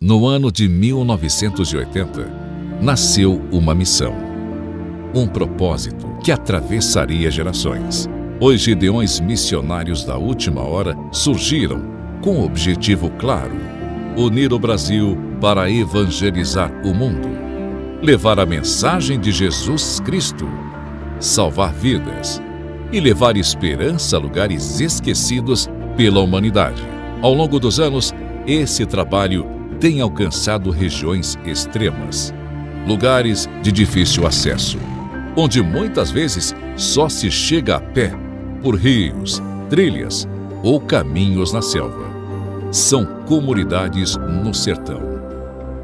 No ano de 1980, nasceu uma missão, um propósito que atravessaria gerações. Os Gideões missionários da última hora surgiram com um objetivo claro: unir o Brasil para evangelizar o mundo, levar a mensagem de Jesus Cristo, salvar vidas e levar esperança a lugares esquecidos pela humanidade. Ao longo dos anos, esse trabalho tem alcançado regiões extremas, lugares de difícil acesso, onde muitas vezes só se chega a pé por rios, trilhas ou caminhos na selva. São comunidades no sertão,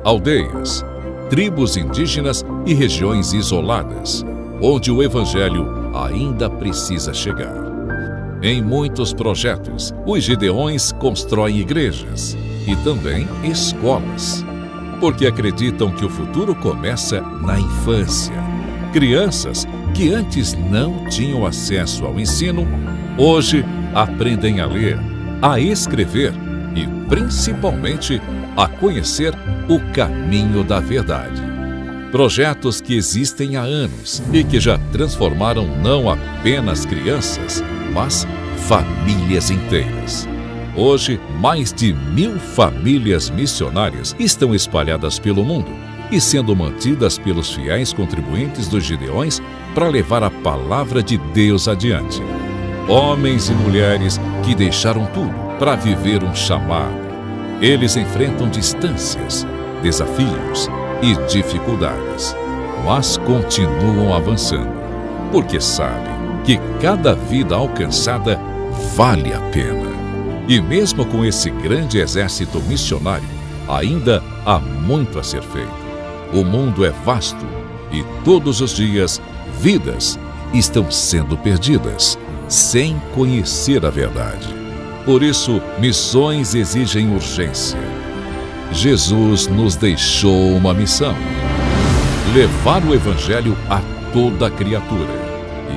aldeias, tribos indígenas e regiões isoladas, onde o evangelho ainda precisa chegar. Em muitos projetos, os Gideões constroem igrejas e também escolas, porque acreditam que o futuro começa na infância. Crianças que antes não tinham acesso ao ensino, hoje aprendem a ler, a escrever e, principalmente, a conhecer o caminho da verdade. Projetos que existem há anos e que já transformaram não apenas crianças, mas famílias inteiras. Hoje, mais de 1000 famílias missionárias estão espalhadas pelo mundo e sendo mantidas pelos fiéis contribuintes dos Gideões para levar a palavra de Deus adiante. Homens e mulheres que deixaram tudo para viver um chamado. Eles enfrentam distâncias, desafios e dificuldades, mas continuam avançando, porque sabem que cada vida alcançada vale a pena. E mesmo com esse grande exército missionário, ainda há muito a ser feito. O mundo é vasto e todos os dias vidas estão sendo perdidas sem conhecer a verdade. Por isso, missões exigem urgência. Jesus nos deixou uma missão: levar o evangelho a toda criatura.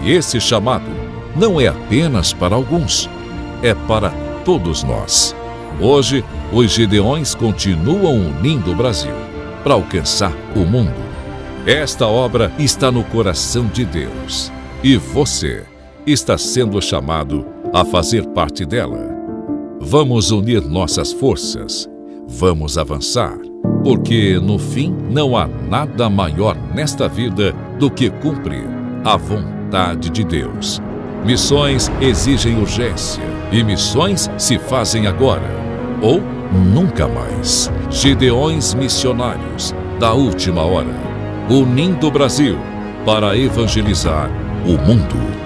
E esse chamado não é apenas para alguns, é para todos nós. Hoje, os Gideões continuam unindo o Brasil para alcançar o mundo. Esta obra está no coração de Deus e você está sendo chamado a fazer parte dela. Vamos unir nossas forças, vamos avançar, porque no fim não há nada maior nesta vida do que cumprir a vontade de Deus. Missões exigem urgência e missões se fazem agora ou nunca mais. Gideões missionários da última hora, unindo o Brasil para evangelizar o mundo.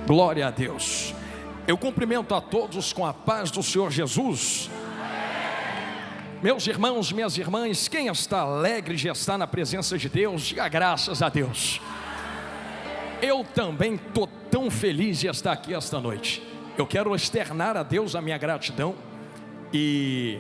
Glória a Deus. Eu cumprimento a todos com a paz do Senhor Jesus. Meus irmãos, minhas irmãs, quem está alegre de estar na presença de Deus, diga graças a Deus. Eu também estou tão feliz de estar aqui esta noite. Eu quero externar a Deus a minha gratidão e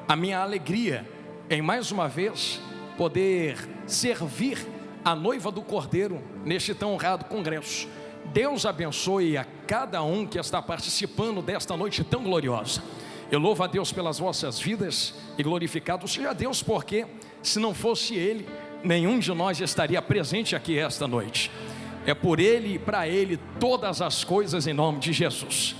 a minha alegria em mais uma vez poder servir a noiva do Cordeiro neste tão honrado congresso. Deus abençoe a cada um que está participando desta noite tão gloriosa. Eu louvo a Deus pelas vossas vidas e glorificado seja Deus, porque se não fosse Ele, nenhum de nós estaria presente aqui esta noite. É por Ele e para Ele todas as coisas, em nome de Jesus.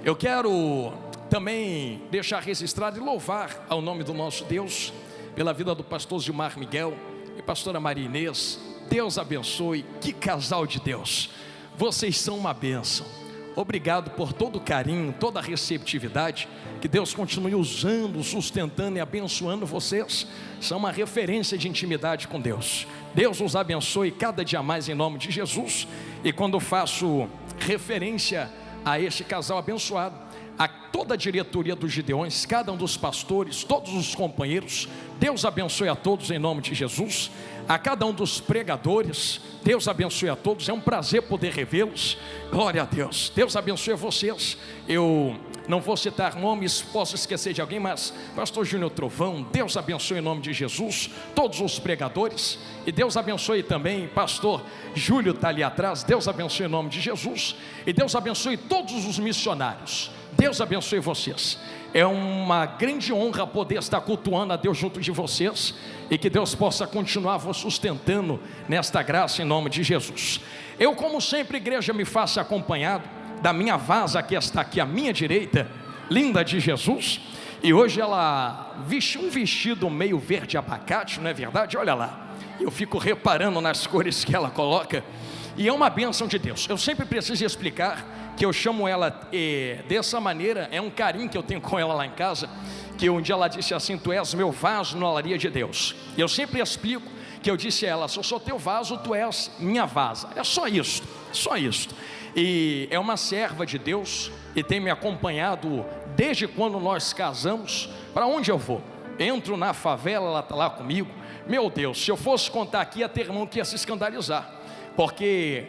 Eu quero também deixar registrado e louvar ao nome do nosso Deus pela vida do pastor Gilmar Miguel e pastora Maria Inês. Deus abençoe, que casal de Deus. Vocês são uma bênção. Obrigado por todo o carinho, toda a receptividade. Que Deus continue usando, sustentando e abençoando vocês. São uma referência de intimidade com Deus. Deus os abençoe cada dia mais em nome de Jesus. E quando faço referência a este casal abençoado, a toda a diretoria dos Gideões, cada um dos pastores, todos os companheiros. Deus abençoe a todos em nome de Jesus. A cada um dos pregadores, Deus abençoe a todos. É um prazer poder revê-los. Glória a Deus. Deus abençoe a vocês. Eu não vou citar nomes, posso esquecer de alguém, mas pastor Júnior Trovão, Deus abençoe em nome de Jesus todos os pregadores. E Deus abençoe também pastor Júlio, está ali atrás. Deus abençoe em nome de Jesus. E Deus abençoe todos os missionários. Deus abençoe vocês. É uma grande honra poder estar cultuando a Deus junto de vocês, e que Deus possa continuar vos sustentando nesta graça em nome de Jesus. Eu, como sempre, igreja, me faço acompanhado da minha vaza, que está aqui à minha direita, linda de Jesus. E hoje ela vestiu um vestido meio verde abacate, não é verdade? Olha lá, eu fico reparando nas cores que ela coloca, e é uma bênção de Deus. Eu sempre preciso explicar que eu chamo ela dessa maneira, é um carinho que eu tenho com ela lá em casa, que um dia ela disse assim: tu és meu vaso na olaria de Deus. E eu sempre explico que eu disse a ela: se eu sou teu vaso, tu és minha vaza. É só isso, só isso. E é uma serva de Deus e tem me acompanhado desde quando nós casamos. Para onde eu vou? Entro na favela, ela está lá comigo. Meu Deus, se eu fosse contar aqui, ia ter irmão que ia se escandalizar, porque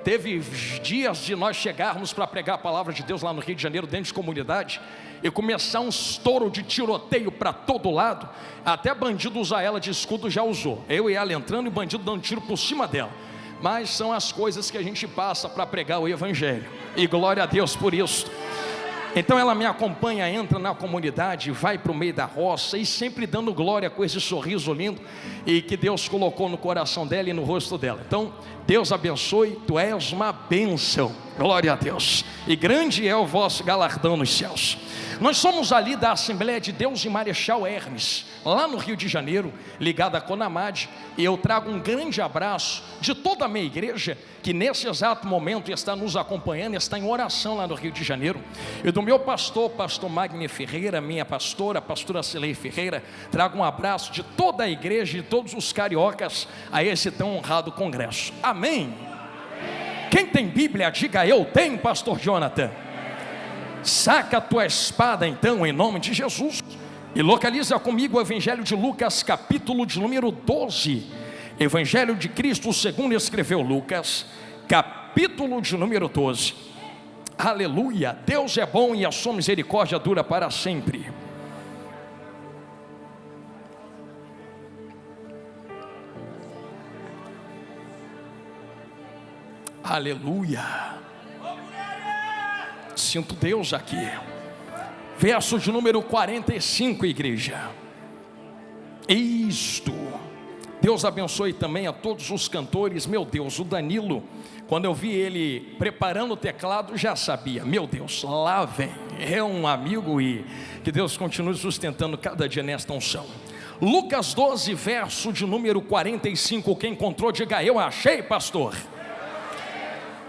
teve dias de nós chegarmos para pregar a palavra de Deus lá no Rio de Janeiro, dentro de comunidade, e começar um estouro de tiroteio para todo lado. Até bandido usar ela de escudo já usou. Eu e ela entrando e o bandido dando tiro por cima dela. Mas são as coisas que a gente passa para pregar o evangelho, e glória a Deus por isso. Então ela me acompanha, entra na comunidade, vai para o meio da roça, e sempre dando glória com esse sorriso lindo, e que Deus colocou no coração dela e no rosto dela. Então Deus abençoe, tu és uma bênção, glória a Deus, e grande é o vosso galardão nos céus. Nós somos ali da Assembleia de Deus em Marechal Hermes, lá no Rio de Janeiro, ligada a Conamad, e eu trago um grande abraço de toda a minha igreja, que nesse exato momento está nos acompanhando, está em oração lá no Rio de Janeiro, e do meu pastor, pastor Magni Ferreira, minha pastora, pastora Cilei Ferreira. Trago um abraço de toda a igreja e todos os cariocas a esse tão honrado congresso. Amém? Quem tem Bíblia, diga eu tenho, pastor Jonathan. Saca a tua espada então, em nome de Jesus, e localiza comigo o Evangelho de Lucas, capítulo de número 12. Evangelho de Cristo segundo escreveu Lucas, capítulo de número 12. Aleluia, Deus é bom e a sua misericórdia dura para sempre. Aleluia. Sinto Deus aqui. Verso de número 45, igreja. Isto. Deus abençoe também a todos os cantores. Meu Deus, o Danilo, quando eu vi ele preparando o teclado, já sabia. Meu Deus, lá vem. É um amigo, e que Deus continue sustentando cada dia nesta unção. Lucas 12, verso de número 45. Quem encontrou, diga eu achei, pastor.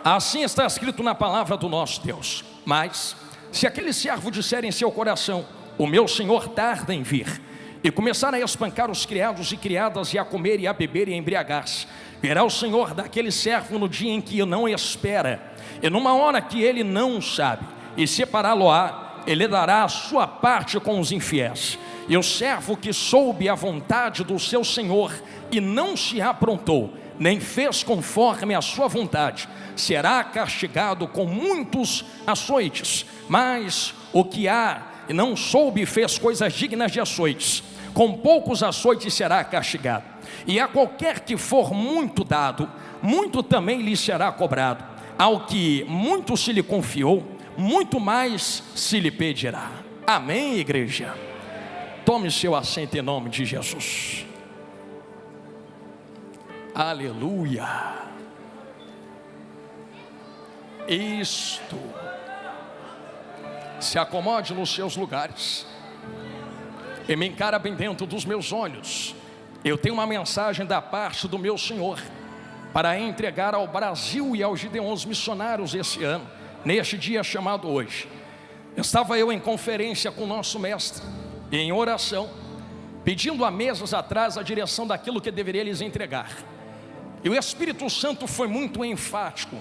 Assim está escrito na palavra do nosso Deus. Mas se aquele servo disser em seu coração: o meu senhor tarda em vir, e começar a espancar os criados e criadas, e a comer e a beber e a embriagar-se, verá o senhor daquele servo no dia em que não espera, e numa hora que ele não sabe, e separá-lo-á, ele dará a sua parte com os infiéis. E o servo que soube a vontade do seu senhor e não se aprontou, nem fez conforme a sua vontade, será castigado com muitos açoites. Mas o que não soube e fez coisas dignas de açoites, com poucos açoites será castigado. E a qualquer que for muito dado, muito também lhe será cobrado. Ao que muito se lhe confiou, muito mais se lhe pedirá. Amém, igreja? Tome seu assento em nome de Jesus. Aleluia. Isto. Se acomode nos seus lugares e me encara bem dentro dos meus olhos. Eu tenho uma mensagem da parte do meu Senhor para entregar ao Brasil e aos Gideões missionários esse ano, neste dia chamado hoje. Estava eu em conferência com o nosso mestre, em oração, pedindo há meses atrás a direção daquilo que deveria lhes entregar. E o Espírito Santo foi muito enfático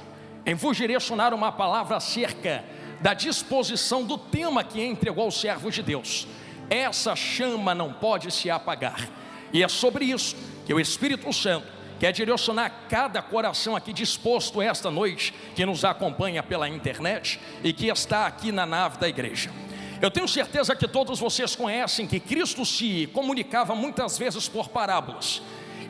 em vos direcionar uma palavra acerca da disposição do tema que entregou ao servo de Deus. Essa chama não pode se apagar. E é sobre isso que o Espírito Santo quer direcionar cada coração aqui disposto esta noite, que nos acompanha pela internet e que está aqui na nave da igreja. Eu tenho certeza que todos vocês conhecem que Cristo se comunicava muitas vezes por parábolas,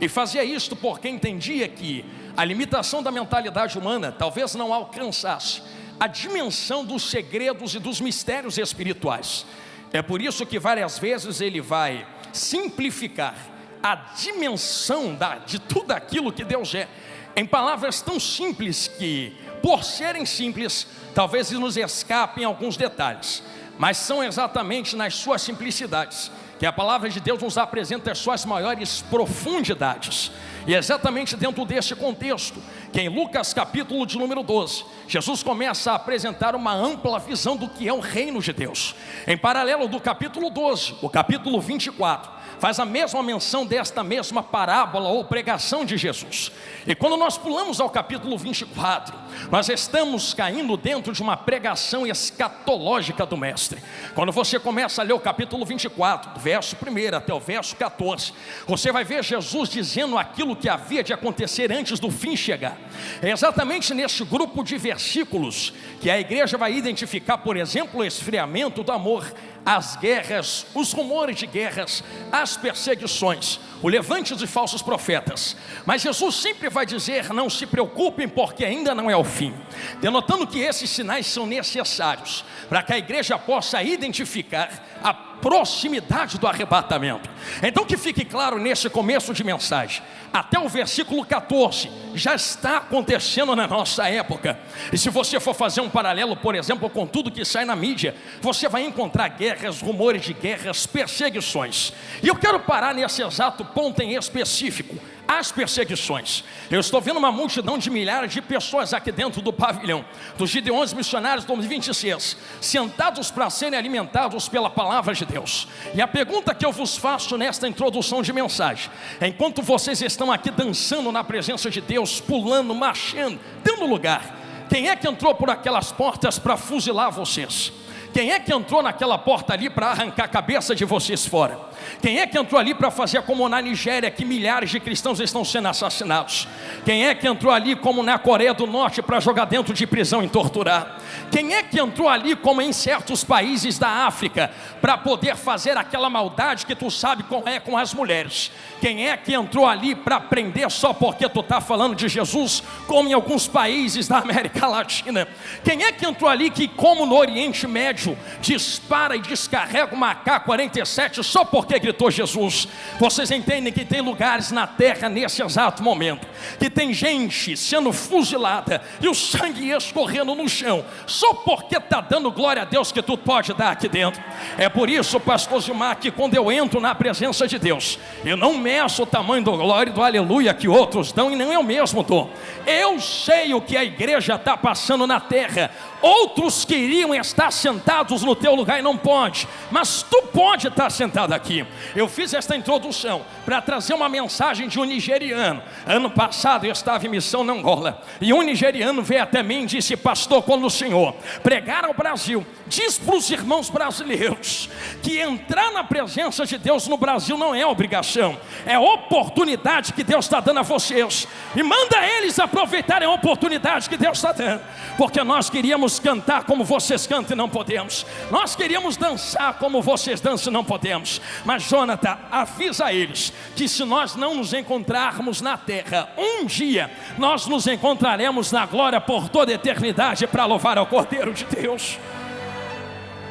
e fazia isto porque entendia que a limitação da mentalidade humana talvez não alcançasse a dimensão dos segredos e dos mistérios espirituais. É por isso que várias vezes ele vai simplificar a dimensão de tudo aquilo que Deus é, em palavras tão simples que, por serem simples, talvez nos escapem alguns detalhes, mas são exatamente nas suas simplicidades que a palavra de Deus nos apresenta as suas maiores profundidades. E é exatamente dentro deste contexto que em Lucas capítulo de número 12, Jesus começa a apresentar uma ampla visão do que é o reino de Deus. Em paralelo do capítulo 12, o capítulo 24 faz a mesma menção desta mesma parábola ou pregação de Jesus. E quando nós pulamos ao capítulo 24, nós estamos caindo dentro de uma pregação escatológica do mestre. Quando você começa a ler o capítulo 24, do verso 1 até o verso 14, você vai ver Jesus dizendo aquilo que havia de acontecer antes do fim chegar. É exatamente neste grupo de versículos que a igreja vai identificar, por exemplo, o esfriamento do amor, as guerras, os rumores de guerras, as perseguições, o levante de falsos profetas. Mas Jesus sempre vai dizer: não se preocupem, porque ainda não é o fim, denotando que esses sinais são necessários para que a igreja possa identificar a proximidade do arrebatamento. Então que fique claro nesse começo de mensagem, até o versículo 14 já está acontecendo na nossa época. E se você for fazer um paralelo, por exemplo, com tudo que sai na mídia, você vai encontrar guerras, rumores de guerras, perseguições. E eu quero parar nesse exato ponto em específico: as perseguições. Eu estou vendo uma multidão de milhares de pessoas aqui dentro do pavilhão dos Gideões Missionários 2026, sentados para serem alimentados pela palavra de Deus. E a pergunta que eu vos faço nesta introdução de mensagem, enquanto vocês estão aqui dançando na presença de Deus, pulando, marchando, dando lugar, quem é que entrou por aquelas portas para fuzilar vocês? Quem é que entrou naquela porta ali para arrancar a cabeça de vocês fora? Quem é que entrou ali para fazer como na Nigéria, que milhares de cristãos estão sendo assassinados? Quem é que entrou ali como na Coreia do Norte para jogar dentro de prisão e torturar? Quem é que entrou ali como em certos países da África para poder fazer aquela maldade que tu sabe como é com as mulheres? Quem é que entrou ali para prender só porque tu está falando de Jesus, como em alguns países da América Latina? Quem é que entrou ali que, como no Oriente Médio, dispara e descarrega uma AK-47 só porque gritou Jesus? Vocês entendem que tem lugares na terra nesse exato momento que tem gente sendo fuzilada e o sangue escorrendo no chão só porque está dando glória a Deus que tu pode dar aqui dentro. É por isso, pastor Gilmar, que quando eu entro na presença de Deus, eu não meço o tamanho do glória e do aleluia que outros dão, e nem eu mesmo dou. Eu sei o que a igreja está passando na terra. Outros queriam estar sentados no teu lugar e não pode, mas tu pode estar sentado aqui. Eu fiz esta introdução para trazer uma mensagem de um nigeriano. Ano passado eu estava em missão na Angola, e um nigeriano veio até mim e disse: pastor, quando o senhor pregar ao Brasil, diz para os irmãos brasileiros que entrar na presença de Deus no Brasil não é obrigação, é oportunidade que Deus está dando a vocês, e manda eles aproveitarem a oportunidade que Deus está dando, porque nós queríamos cantar como vocês cantam e não podemos, nós queríamos dançar como vocês dançam e não podemos. Mas Jonathan, avisa eles que se nós não nos encontrarmos na terra, um dia nós nos encontraremos na glória por toda a eternidade para louvar ao Cordeiro de Deus.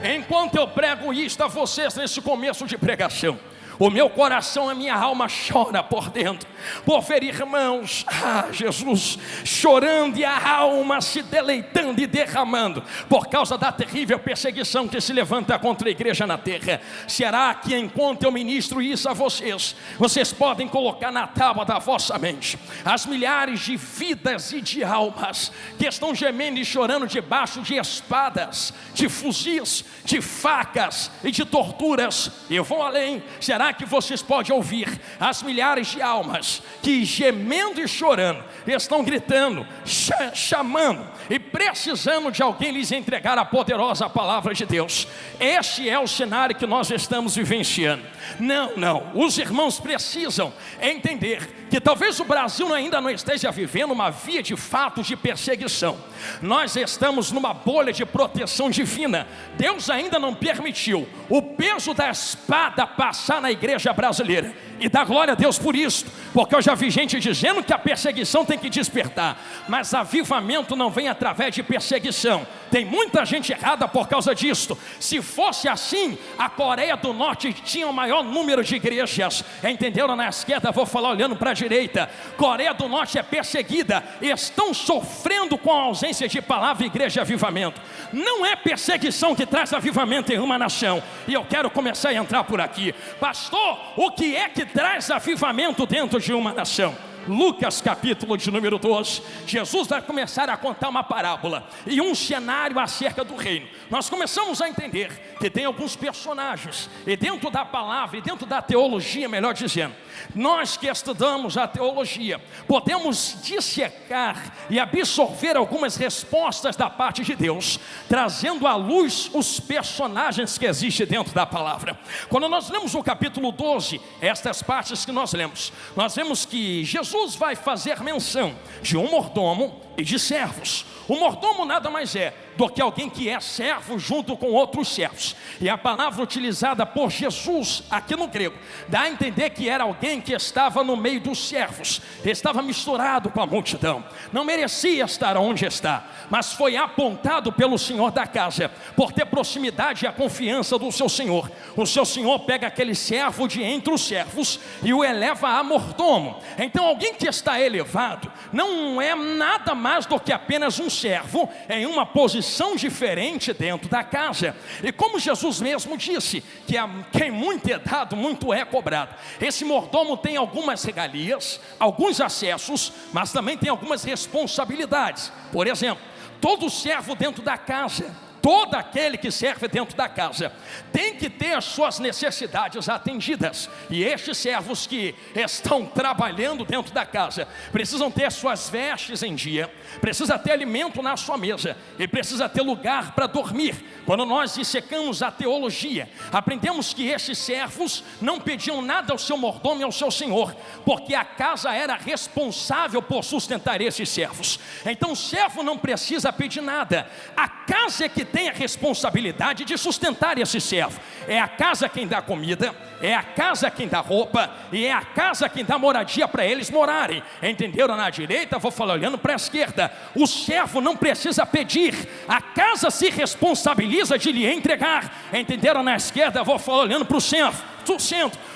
Enquanto eu prego isto a vocês nesse começo de pregação, o meu coração, a minha alma chora por dentro, por ver irmãos, Jesus, chorando e a alma se deleitando e derramando, por causa da terrível perseguição que se levanta contra a igreja na terra. Será que enquanto eu ministro isso a vocês, vocês podem colocar na tábua da vossa mente as milhares de vidas e de almas que estão gemendo e chorando debaixo de espadas, de fuzis, de facas e de torturas? Eu vou além. Será Será que vocês podem ouvir as milhares de almas que gemendo e chorando estão gritando, chamando e precisando de alguém lhes entregar a poderosa palavra de Deus? Este é o cenário que nós estamos vivenciando. Não, os irmãos precisam entender que talvez o Brasil ainda não esteja vivendo uma via de fato de perseguição. Nós estamos numa bolha de proteção divina. Deus ainda não permitiu o peso da espada passar na igreja brasileira. E dá glória a Deus por isso, porque eu já vi gente dizendo que a perseguição tem que despertar, mas avivamento não vem através de perseguição. Tem muita gente errada por causa disso. Se fosse assim, a Coreia do Norte tinha o maior número de igrejas. Entenderam? Na esquerda, vou falar olhando para a direita. Coreia do Norte é perseguida, estão sofrendo com a ausência de palavra, igreja e avivamento. Não é perseguição que traz avivamento em uma nação. E eu quero começar a entrar por aqui. Pastor, o que é que traz avivamento dentro de uma nação? Lucas capítulo de número 12, Jesus vai começar a contar uma parábola e um cenário acerca do reino. Nós começamos a entender que tem alguns personagens, e dentro da palavra, e dentro da teologia, melhor dizendo, nós que estudamos a teologia, podemos dissecar e absorver algumas respostas da parte de Deus, trazendo à luz os personagens que existem dentro da palavra. Quando nós lemos o capítulo 12, estas partes que nós lemos, nós vemos que Jesus vai fazer menção de um mordomo e de servos. O mordomo nada mais é do que alguém que é servo junto com outros servos. E a palavra utilizada por Jesus aqui no grego dá a entender que era alguém que estava no meio dos servos, estava misturado com a multidão, não merecia estar onde está, mas foi apontado pelo senhor da casa, por ter proximidade e a confiança do seu senhor. O seu senhor pega aquele servo de entre os servos e o eleva a mordomo. Então alguém que está elevado não é nada mais do que apenas um servo em uma posição diferente dentro da casa. E como Jesus mesmo disse, que a quem muito é dado, muito é cobrado. Esse mordomo tem algumas regalias, alguns acessos, mas também tem algumas responsabilidades. Por exemplo, todo servo dentro da casa, todo aquele que serve dentro da casa tem que ter as suas necessidades atendidas. E estes servos que estão trabalhando dentro da casa precisam ter suas vestes em dia, precisa ter alimento na sua mesa e precisa ter lugar para dormir. Quando nós dissecamos a teologia, aprendemos que esses servos não pediam nada ao seu mordomo e ao seu senhor, porque a casa era responsável por sustentar esses servos. Então o servo não precisa pedir nada, a casa é que tem a responsabilidade de sustentar esse servo. É a casa quem dá comida, é a casa quem dá roupa, e é a casa quem dá moradia para eles morarem. Entenderam? Na direita, vou falar olhando para a esquerda. O servo não precisa pedir, a casa se responsabiliza de lhe entregar. Entenderam? Na esquerda, vou falar olhando para o servo.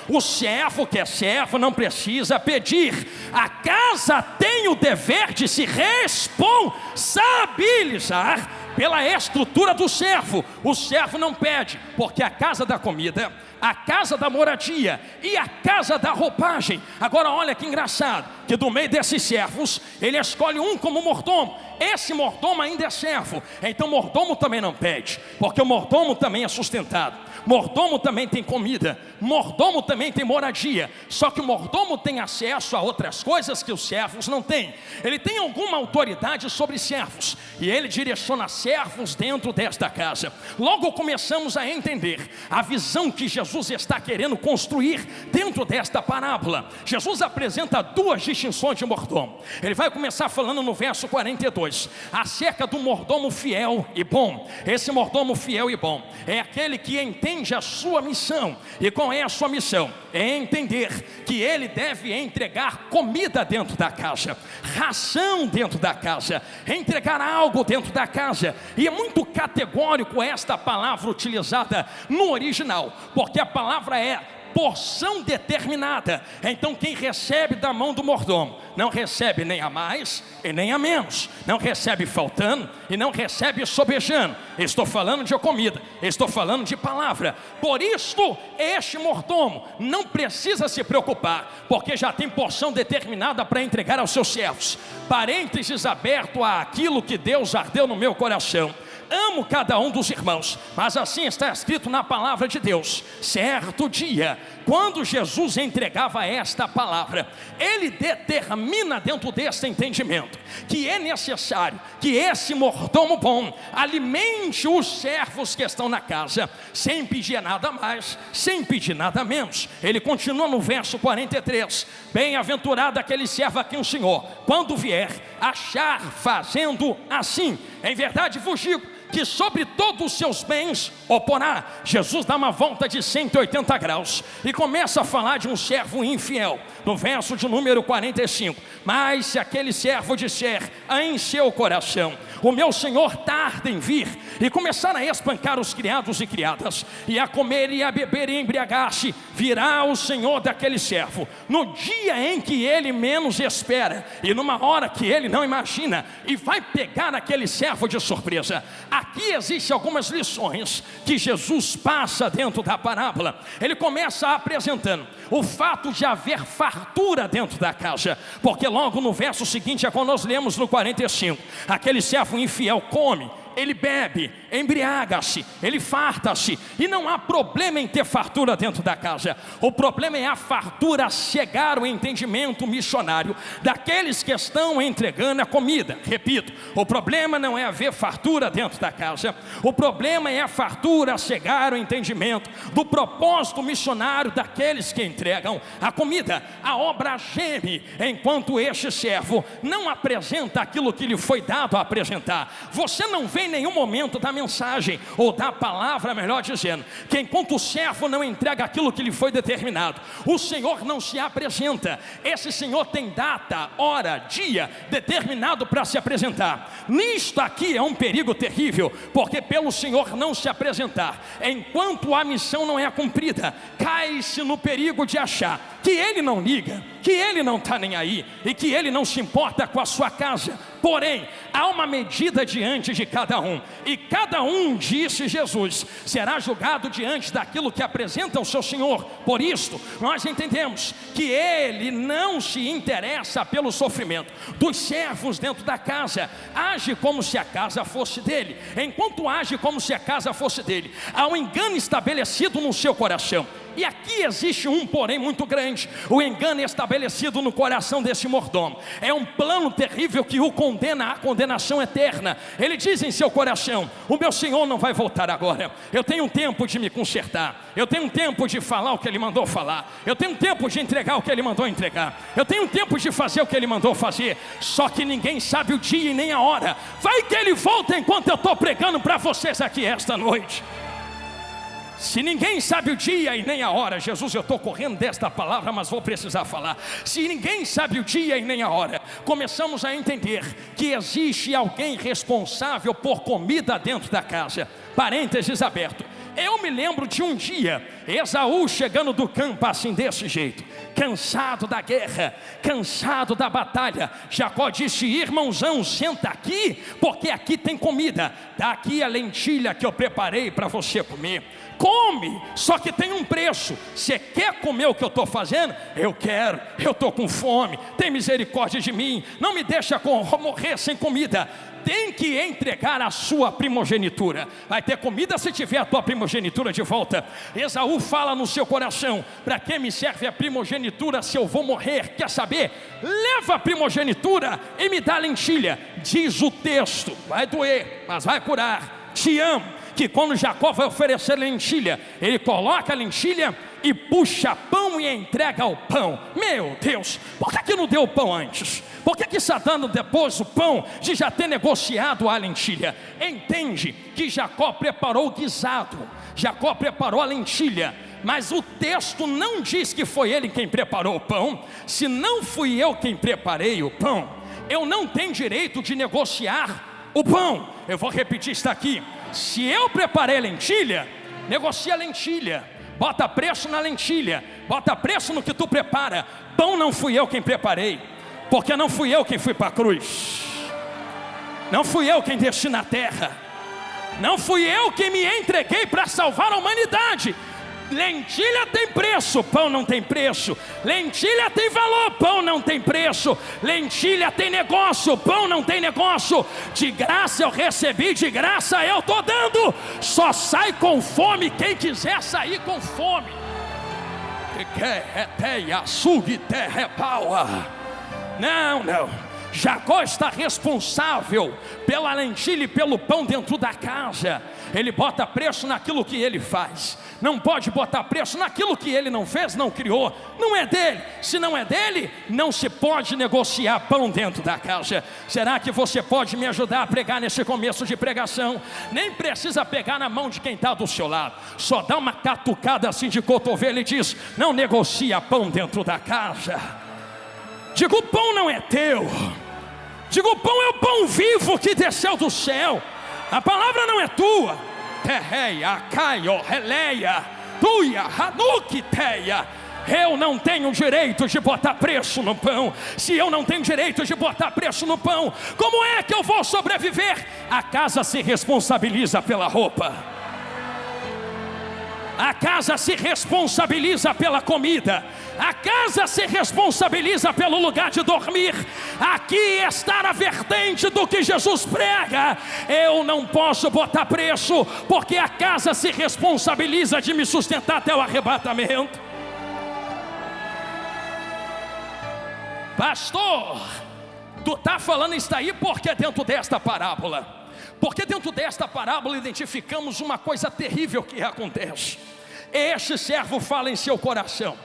O servo que é servo não precisa pedir, a casa tem o dever de se responsabilizar pela estrutura do servo. O servo não pede, porque a casa dá comida, a casa da moradia e a casa da roupagem. Agora olha que engraçado, que do meio desses servos, ele escolhe um como mordomo. Esse mordomo ainda é servo, então mordomo também não pede, porque o mordomo também é sustentado, mordomo também tem comida, mordomo também tem moradia. Só que o mordomo tem acesso a outras coisas que os servos não têm. Ele tem alguma autoridade sobre servos, e ele direciona servos dentro desta casa. Logo começamos a entender a visão que Jesus está querendo construir dentro desta parábola. Jesus apresenta duas distinções de mordomo. Ele vai começar falando no verso 42 acerca do mordomo fiel e bom. Esse mordomo fiel e bom é aquele que entende a sua missão. E qual é a sua missão? É entender que ele deve entregar comida dentro da casa, ração dentro da casa, entregar algo dentro da casa. E é muito categórico esta palavra utilizada no original, porque a palavra é porção determinada. Então quem recebe da mão do mordomo não recebe nem a mais e nem a menos, não recebe faltando e não recebe sobejando. Estou falando de comida, estou falando de palavra. Por isso este mordomo não precisa se preocupar, porque já tem porção determinada para entregar aos seus servos. Parênteses aberto àquilo que Deus ardeu no meu coração. Amo cada um dos irmãos, mas assim está escrito na palavra de Deus: certo dia quando Jesus entregava esta palavra, ele determina dentro desse entendimento que é necessário que esse mordomo bom alimente os servos que estão na casa, sem pedir nada mais, sem pedir nada menos. Ele continua no verso 43: bem-aventurado aquele servo a quem o Senhor, quando vier, achar fazendo assim. Em verdade vos digo que sobre todos os seus bens o porá. Jesus dá uma volta de 180 graus e começa a falar de um servo infiel, no verso de número 45: mas se aquele servo disser em seu coração, o meu senhor tarda em vir, e começar a espancar os criados e criadas, e a comer e a beber e embriagar-se, virá o senhor daquele servo no dia em que ele menos espera, e numa hora que ele não imagina, e vai pegar aquele servo de surpresa. Aqui existem algumas lições que Jesus passa dentro da parábola. Ele começa apresentando o fato de haver fartura dentro da casa, porque logo no verso seguinte é quando nós lemos no 45: aquele servo infiel come, ele bebe, embriaga-se, ele farta-se, e não há problema em ter fartura dentro da casa. O problema é a fartura cegar o entendimento missionário daqueles que estão entregando a comida. Repito, o problema não é haver fartura dentro da casa, o problema é a fartura cegar o entendimento do propósito missionário daqueles que entregam a comida. A obra geme enquanto este servo não apresenta aquilo que lhe foi dado a apresentar. Você não vê em nenhum momento da mensagem, ou da palavra, melhor dizendo, que enquanto o servo não entrega aquilo que lhe foi determinado, o Senhor não se apresenta. Esse Senhor tem data, hora, dia determinado para se apresentar. Nisto aqui é um perigo terrível, porque pelo Senhor não se apresentar enquanto a missão não é cumprida, cai-se no perigo de achar que Ele não liga, que Ele não está nem aí, e que Ele não se importa com a sua casa. Porém, há uma medida diante de cada um, e cada um, disse Jesus, será julgado diante daquilo que apresenta ao seu Senhor. Por isto, nós entendemos que Ele não se interessa pelo sofrimento dos servos dentro da casa. Age como se a casa fosse dele. Enquanto age como se a casa fosse dele, há um engano estabelecido no seu coração. E aqui existe um porém muito grande: o engano estabelecido no coração desse mordomo é um plano terrível que o condena à condenação eterna. Ele diz em seu coração: o meu Senhor não vai voltar agora, eu tenho um tempo de me consertar, eu tenho um tempo de falar o que Ele mandou falar, eu tenho um tempo de entregar o que Ele mandou entregar, eu tenho um tempo de fazer o que Ele mandou fazer. Só que ninguém sabe o dia e nem a hora. Vai que Ele volta enquanto eu estou pregando para vocês aqui esta noite. Se ninguém sabe o dia e nem a hora, Jesus, eu estou correndo desta palavra, mas vou precisar falar. Se ninguém sabe o dia e nem a hora, começamos a entender que existe alguém responsável por comida dentro da casa. Parênteses aberto. Eu me lembro de um dia, Esaú chegando do campo assim desse jeito, cansado da guerra, cansado da batalha. Jacó disse: irmãozão, senta aqui, porque aqui tem comida. Dá aqui a lentilha que eu preparei para você comer. Come, só que tem um preço. Você quer comer o que eu estou fazendo? Eu quero, eu estou com fome. Tem misericórdia de mim, não me deixa morrer sem comida. Tem que entregar a sua primogenitura. Vai ter comida se tiver a tua primogenitura de volta. Esaú fala no seu coração: para que me serve a primogenitura se eu vou morrer? Quer saber? Leva a primogenitura e me dá lentilha. Diz o texto, vai doer, mas vai curar. Te amo. Que quando Jacó vai oferecer lentilha, ele coloca a lentilha e puxa pão e entrega o pão. Meu Deus, por que não deu o pão antes? Por que está dando depois o pão de já ter negociado a lentilha? Entende que Jacó preparou o guisado, Jacó preparou a lentilha, mas o texto não diz que foi ele quem preparou o pão. Se não fui eu quem preparei o pão, eu não tenho direito de negociar o pão. Eu vou repetir isso aqui: se eu preparei lentilha, negocia a lentilha, bota preço na lentilha, bota preço no que tu prepara. Pão não fui eu quem preparei, porque não fui eu quem fui para a cruz, não fui eu quem desci na terra, não fui eu quem me entreguei para salvar a humanidade. Lentilha tem preço, pão não tem preço. Lentilha tem valor, pão não tem preço. Lentilha tem negócio, pão não tem negócio. De graça eu recebi, de graça eu estou dando. Só sai com fome quem quiser sair com fome. Não. Jacó está responsável pela lentilha e pelo pão dentro da casa. Ele bota preço naquilo que ele faz. Não pode botar preço naquilo que ele não fez, não criou. Não é dele. Se não é dele, não se pode negociar pão dentro da casa. Será que você pode me ajudar a pregar nesse começo de pregação? Nem precisa pegar na mão de quem está do seu lado. Só dá uma catucada assim de cotovelo e diz: não negocia pão dentro da casa. Diga: o pão não é teu. Diga: o pão é o pão vivo que desceu do céu. A palavra não é tua. Terreia, caio, releia, tuia, hanuquiteia. Eu não tenho direito de botar preço no pão. Se eu não tenho direito de botar preço no pão, como é que eu vou sobreviver? A casa se responsabiliza pela roupa. A casa se responsabiliza pela comida. A casa se responsabiliza pelo lugar de dormir. Aqui está a vertente do que Jesus prega. Eu não posso botar preço, porque a casa se responsabiliza de me sustentar até o arrebatamento. Pastor, tu está falando isso aí porque dentro desta parábola. Porque dentro desta parábola identificamos uma coisa terrível que acontece. Este servo fala em seu coração: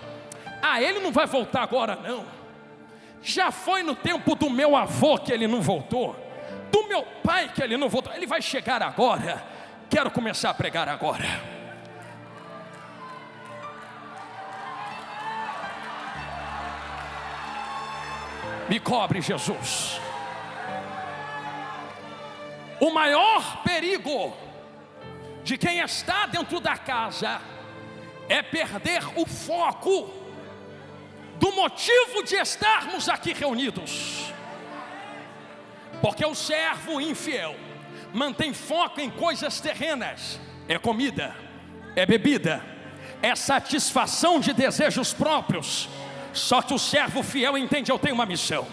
ele não vai voltar agora não. Já foi no tempo do meu avô que ele não voltou, do meu pai que ele não voltou. Ele vai chegar agora. Quero começar a pregar agora. Me cobre, Jesus. O maior perigo de quem está dentro da casa é perder o foco do motivo de estarmos aqui reunidos. Porque o servo infiel mantém foco em coisas terrenas. É comida, é bebida, é satisfação de desejos próprios. Só que o servo fiel entende: eu tenho uma missão,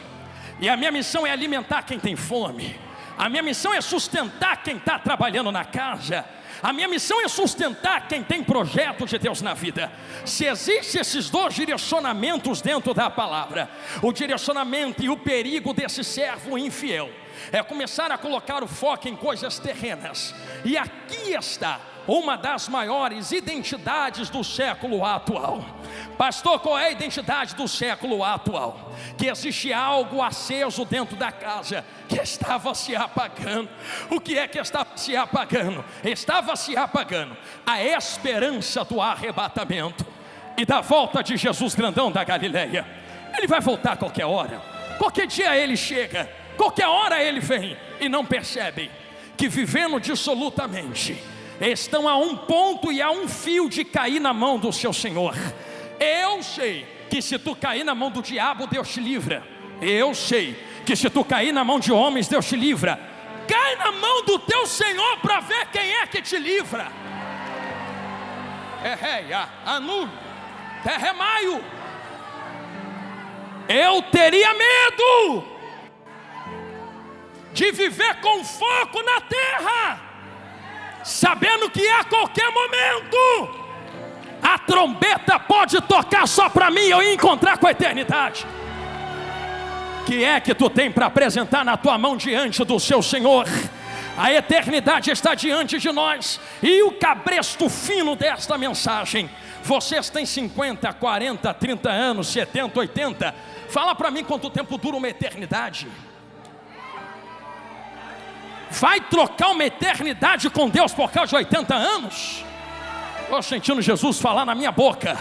e a minha missão é alimentar quem tem fome. A minha missão é sustentar quem está trabalhando na casa. A minha missão é sustentar quem tem projeto de Deus na vida. Se existem esses dois direcionamentos dentro da palavra, o direcionamento e o perigo desse servo infiel é começar a colocar o foco em coisas terrenas. E aqui está uma das maiores identidades do século atual. Pastor, qual é a identidade do século atual? Que existe algo aceso dentro da casa que estava se apagando. O que é que estava se apagando? Estava se apagando a esperança do arrebatamento e da volta de Jesus grandão da Galileia. Ele vai voltar a qualquer hora. Qualquer dia ele chega, qualquer hora ele vem. E não percebem que vivendo dissolutamente estão a um ponto e a um fio de cair na mão do seu Senhor. Eu sei que se tu cair na mão do diabo, Deus te livra. Eu sei que se tu cair na mão de homens, Deus te livra. Cai na mão do teu Senhor para ver quem é que te livra. Anu, terremaio. Eu teria medo de viver com foco na terra, sabendo que a qualquer momento a trombeta pode tocar só para mim e eu encontrar com a eternidade. Que é que tu tem para apresentar na tua mão diante do seu Senhor? A eternidade está diante de nós. E o cabresto fino desta mensagem: vocês têm 50, 40, 30 anos, 70, 80. Fala para mim quanto tempo dura uma eternidade. Vai trocar uma eternidade com Deus por causa de 80 anos? Estou sentindo Jesus falar na minha boca.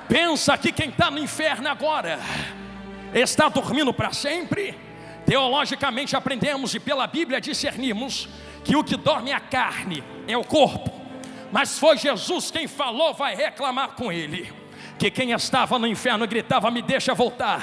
Pensa que quem está no inferno agora está dormindo para sempre? Teologicamente aprendemos e pela Bíblia discernimos que o que dorme é a carne, é o corpo. Mas foi Jesus quem falou, vai reclamar com ele, que quem estava no inferno gritava: me deixa voltar,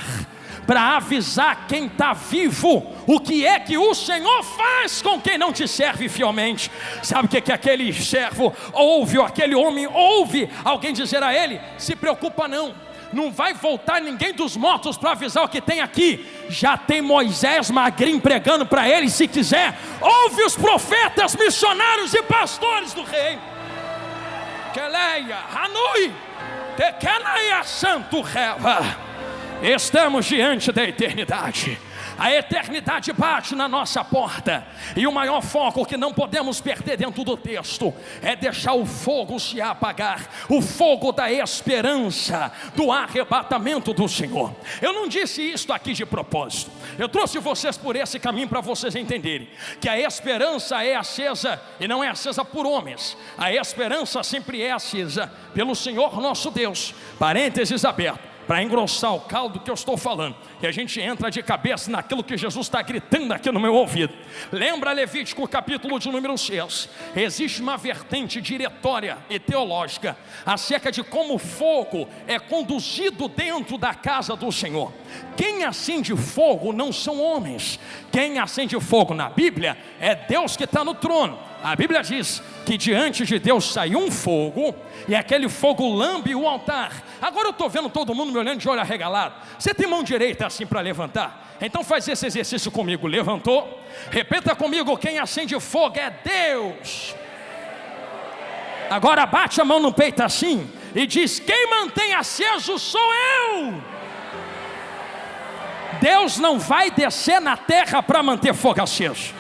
para avisar quem está vivo o que é que o Senhor faz com quem não te serve fielmente. Sabe o que aquele servo ouve, ou aquele homem ouve alguém dizer a ele: se preocupa não vai voltar ninguém dos mortos para avisar o que tem aqui. Já tem Moisés magrinho pregando para ele. Se quiser, ouve os profetas, missionários e pastores do rei. Rokeleia, Hanui, Tekenaia Santo Reva. Estamos diante da eternidade. A eternidade bate na nossa porta. E o maior foco que não podemos perder dentro do texto é deixar o fogo se apagar. O fogo da esperança, do arrebatamento do Senhor. Eu não disse isto aqui de propósito. Eu trouxe vocês por esse caminho para vocês entenderem que a esperança é acesa e não é acesa por homens. A esperança sempre é acesa pelo Senhor nosso Deus. Parênteses aberto, para engrossar o caldo que eu estou falando, e a gente entra de cabeça naquilo que Jesus está gritando aqui no meu ouvido. Lembra Levítico capítulo de número 6? Existe uma vertente diretória e teológica acerca de como o fogo é conduzido dentro da casa do Senhor. Quem acende fogo não são homens. Quem acende fogo na Bíblia é Deus que está no trono. A Bíblia diz que diante de Deus sai um fogo, e aquele fogo lambe o altar. Agora eu estou vendo todo mundo me olhando de olho arregalado. Você tem mão direita assim para levantar? Então faz esse exercício comigo. Levantou? Repita comigo: quem acende fogo é Deus. Agora bate a mão no peito assim e diz: quem mantém aceso sou eu. Deus não vai descer na terra para manter fogo aceso.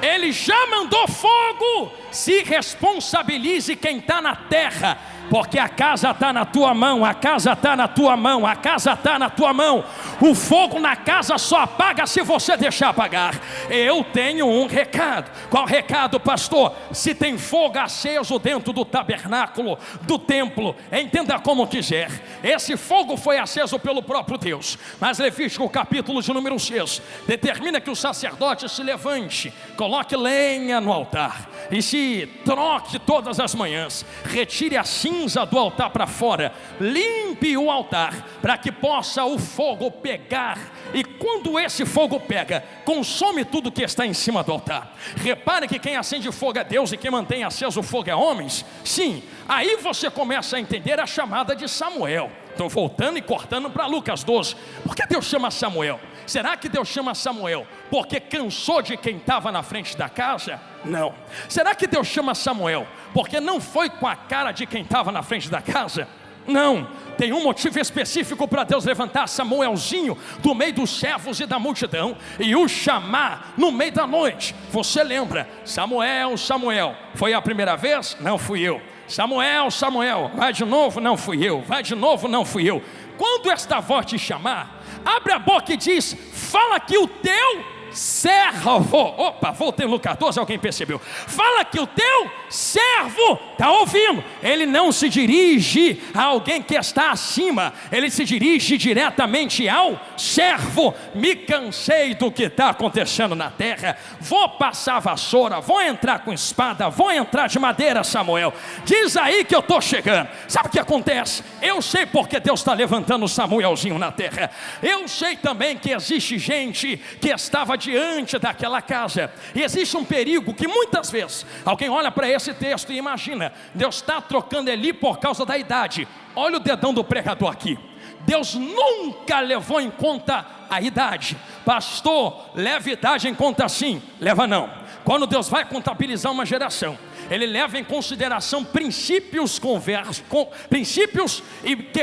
Ele já mandou fogo. Se responsabilize quem está na terra, porque a casa está na tua mão, a casa está na tua mão, a casa está na tua mão. O fogo na casa só apaga se você deixar apagar. Eu tenho um recado. Qual recado, pastor? Se tem fogo aceso dentro do tabernáculo, do templo, entenda como quiser, esse fogo foi aceso pelo próprio Deus. Mas Levítico capítulo de número 6 determina que o sacerdote se levante, coloque lenha no altar e se troque todas as manhãs, retire a cinza do altar para fora, limpe o altar para que possa o fogo pegar. E quando esse fogo pega, consome tudo que está em cima do altar. Repare que quem acende fogo é Deus e quem mantém aceso o fogo é homens. Sim, aí você começa a entender a chamada de Samuel. Estou voltando e cortando para Lucas 12. Por que Deus chama Samuel? Será que Deus chama Samuel porque cansou de quem estava na frente da casa? Não. Será que Deus chama Samuel porque não foi com a cara de quem estava na frente da casa? Não. Tem um motivo específico para Deus levantar Samuelzinho do meio dos servos e da multidão e o chamar no meio da noite. Você lembra? Samuel, Samuel. Foi a primeira vez? Não fui eu. Samuel, Samuel. Vai de novo? Não fui eu. Vai de novo? Não fui eu. Quando esta voz te chamar, abre a boca e diz: fala que o teu servo, opa, voltei no Lucas 12, alguém percebeu? Fala que o teu servo está ouvindo. Ele não se dirige a alguém que está acima, ele se dirige diretamente ao servo. Me cansei do que está acontecendo na terra, vou passar a vassoura, vou entrar com espada, vou entrar de madeira. Samuel, diz aí que eu estou chegando. Sabe o que acontece? Eu sei porque Deus está levantando Samuelzinho na terra. Eu sei também que existe gente que estava diante daquela casa, e existe um perigo que muitas vezes alguém olha para esse texto e imagina: Deus está trocando Eli por causa da idade. Olha o dedão do pregador aqui. Deus nunca levou em conta a idade. Pastor, leva idade em conta sim? Leva não. Quando Deus vai contabilizar uma geração, Ele leva em consideração princípios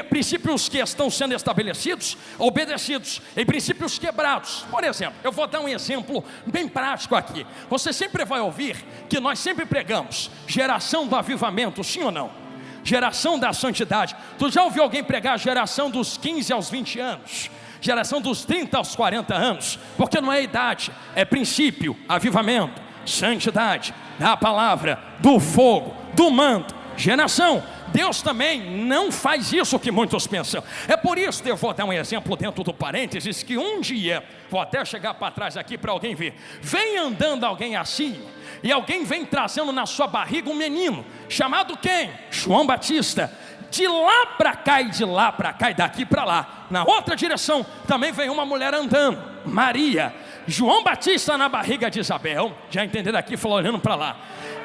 princípios que estão sendo estabelecidos, obedecidos, e princípios quebrados. Por exemplo, eu vou dar um exemplo bem prático aqui. Você sempre vai ouvir que nós sempre pregamos geração do avivamento, sim ou não? Geração da santidade. Tu já ouviu alguém pregar geração dos 15 aos 20 anos? Geração dos 30 aos 40 anos? Porque não é idade, é princípio, avivamento, santidade, da palavra, do fogo, do manto, geração. Deus também não faz isso que muitos pensam. É por isso que eu vou dar um exemplo dentro do parênteses, que um dia, vou até chegar para trás aqui para alguém ver, vem andando alguém assim, e alguém vem trazendo na sua barriga um menino, chamado quem? João Batista. De lá para cá e de lá para cá e daqui para lá, na outra direção também vem uma mulher andando, Maria. João Batista na barriga de Isabel, já entenderam aqui, falou olhando para lá.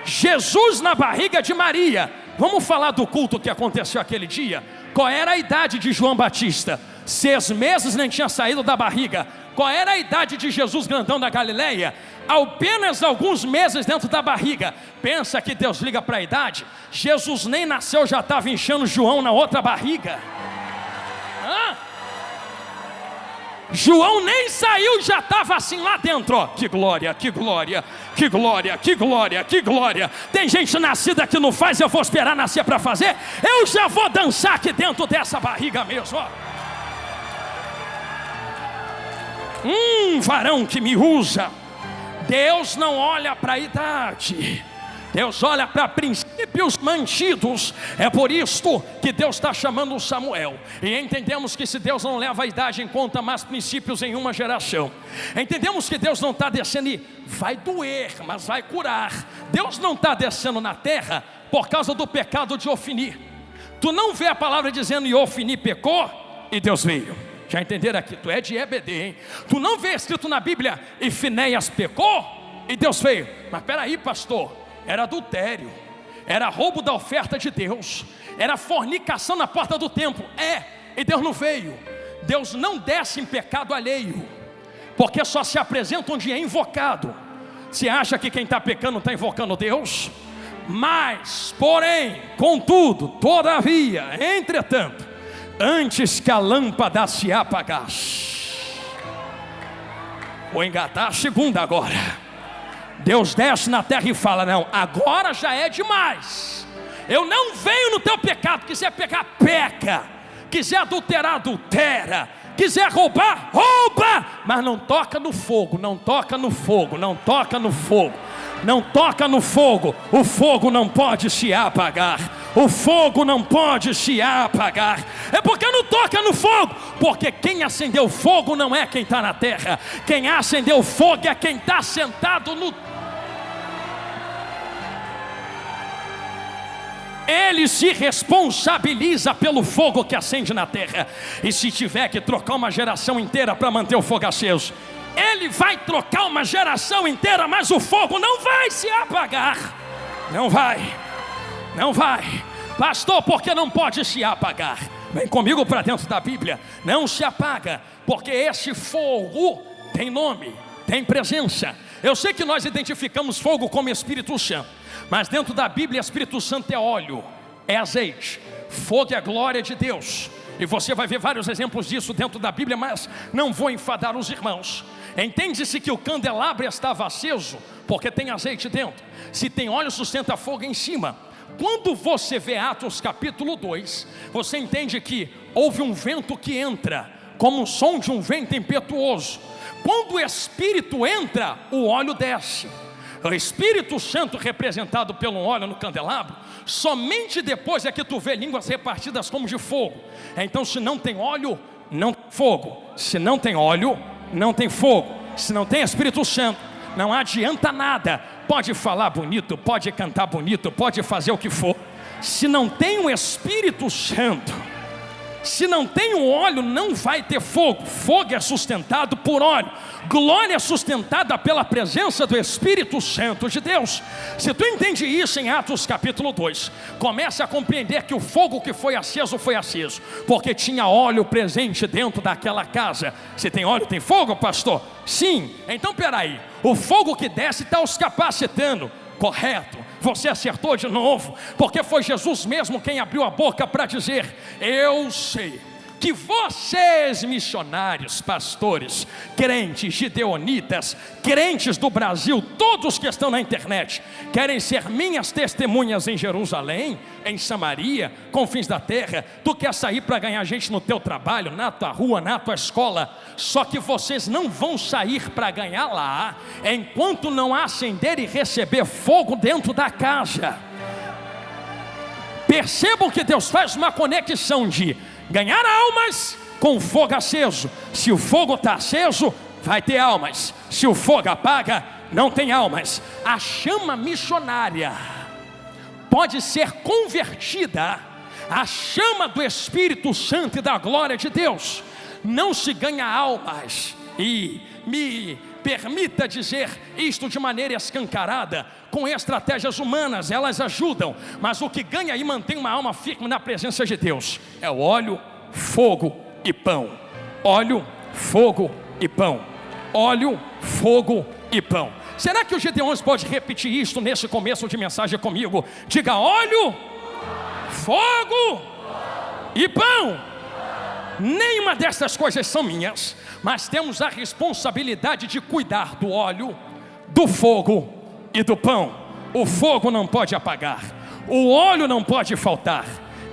Jesus na barriga de Maria. Vamos falar do culto que aconteceu aquele dia. Qual era a idade de João Batista? 6 meses nem tinha saído da barriga. Qual era a idade de Jesus grandão da Galileia? apenas alguns meses dentro da barriga. Pensa que Deus liga para a idade? Jesus nem nasceu, já estava enchendo João na outra barriga. João nem saiu, já estava assim lá dentro, ó. Que glória, que glória, que glória, que glória, que glória. Tem gente nascida que não faz, eu vou esperar nascer para fazer. Eu já vou dançar aqui dentro dessa barriga mesmo, ó. Varão que me usa. Deus não olha para a idade, Deus olha para princípios mantidos. É por isto que Deus está chamando Samuel. E entendemos que se Deus não leva a idade em conta, mas princípios em uma geração. Entendemos que Deus não está descendo e vai doer, mas vai curar. Deus não está descendo na terra por causa do pecado de Ofni. Tu não vê a palavra dizendo e Ofni pecou e Deus veio. Já entenderam aqui? Tu é de EBD, hein? Tu não vê escrito na Bíblia e Finéias pecou e Deus veio. Mas peraí, pastor, era adultério, era roubo da oferta de Deus, era fornicação na porta do templo. E Deus não veio. Deus não desce em pecado alheio, porque só se apresenta onde é invocado. Você acha que quem está pecando está invocando Deus? Mas, porém, contudo, todavia, entretanto, antes que a lâmpada se apagasse. Vou engatar a segunda agora. Deus desce na terra e fala: não, agora já é demais. Eu não venho no teu pecado. Quiser pecar, peca. Quiser adulterar, adultera. Quiser roubar, rouba. Mas não toca no fogo, não toca no fogo, não toca no fogo, não toca no fogo. O fogo não pode se apagar. O fogo não pode se apagar. É porque não toca no fogo. Porque quem acendeu fogo não é quem está na terra. Quem acendeu fogo é quem está sentado no... Ele se responsabiliza pelo fogo que acende na terra. E se tiver que trocar uma geração inteira para manter o fogo aceso, Ele vai trocar uma geração inteira, mas o fogo não vai se apagar. Não vai, não vai. Pastor, por que não pode se apagar? Vem comigo para dentro da Bíblia. Não se apaga, porque esse fogo tem nome, tem presença. Eu sei que nós identificamos fogo como Espírito Santo, mas dentro da Bíblia Espírito Santo é óleo, é azeite. Fogo é a glória de Deus. E você vai ver vários exemplos disso dentro da Bíblia, mas não vou enfadar os irmãos. Entende-se que o candelabro estava aceso porque tem azeite dentro. Se tem óleo, sustenta fogo em cima. Quando você vê Atos capítulo 2, você entende que houve um vento que entra, como o som de um vento impetuoso. Quando o Espírito entra, o óleo desce. O Espírito Santo representado pelo óleo no candelabro, somente depois é que tu vê línguas repartidas como de fogo. Então se não tem óleo, não tem fogo. Se não tem óleo, não tem fogo. Se não tem Espírito Santo, não adianta nada. Pode falar bonito, pode cantar bonito, pode fazer o que for. Se não tem o Espírito Santo, se não tem o óleo, não vai ter fogo. Fogo é sustentado por óleo. Glória é sustentada pela presença do Espírito Santo de Deus. Se tu entende isso em Atos capítulo 2, comece a compreender que o fogo que foi aceso, porque tinha óleo presente dentro daquela casa. Se tem óleo, tem fogo, pastor? Sim. Então peraí, o fogo que desce está os capacitando. Correto, você acertou de novo, porque foi Jesus mesmo quem abriu a boca para dizer: eu sei que vocês missionários, pastores, crentes, gideonitas, crentes do Brasil, todos que estão na internet, querem ser minhas testemunhas em Jerusalém, em Samaria, confins da terra. Tu quer sair para ganhar gente no teu trabalho, na tua rua, na tua escola, só que vocês não vão sair para ganhar lá, enquanto não acender e receber fogo dentro da casa. Percebam que Deus faz uma conexão de ganhar almas com fogo aceso. Se o fogo está aceso, vai ter almas. Se o fogo apaga, não tem almas. A chama missionária pode ser convertida à chama do Espírito Santo e da glória de Deus. Não se ganha almas, e me permita dizer isto de maneira escancarada, com estratégias humanas, elas ajudam, mas o que ganha e mantém uma alma firme na presença de Deus é o óleo, fogo e pão. Óleo, fogo e pão. Óleo, fogo e pão. Será que o Gideões pode repetir isto nesse começo de mensagem comigo? Diga: óleo, fogo e pão. Nenhuma dessas coisas são minhas, mas temos a responsabilidade de cuidar do óleo, do fogo e do pão. O fogo não pode apagar, o óleo não pode faltar,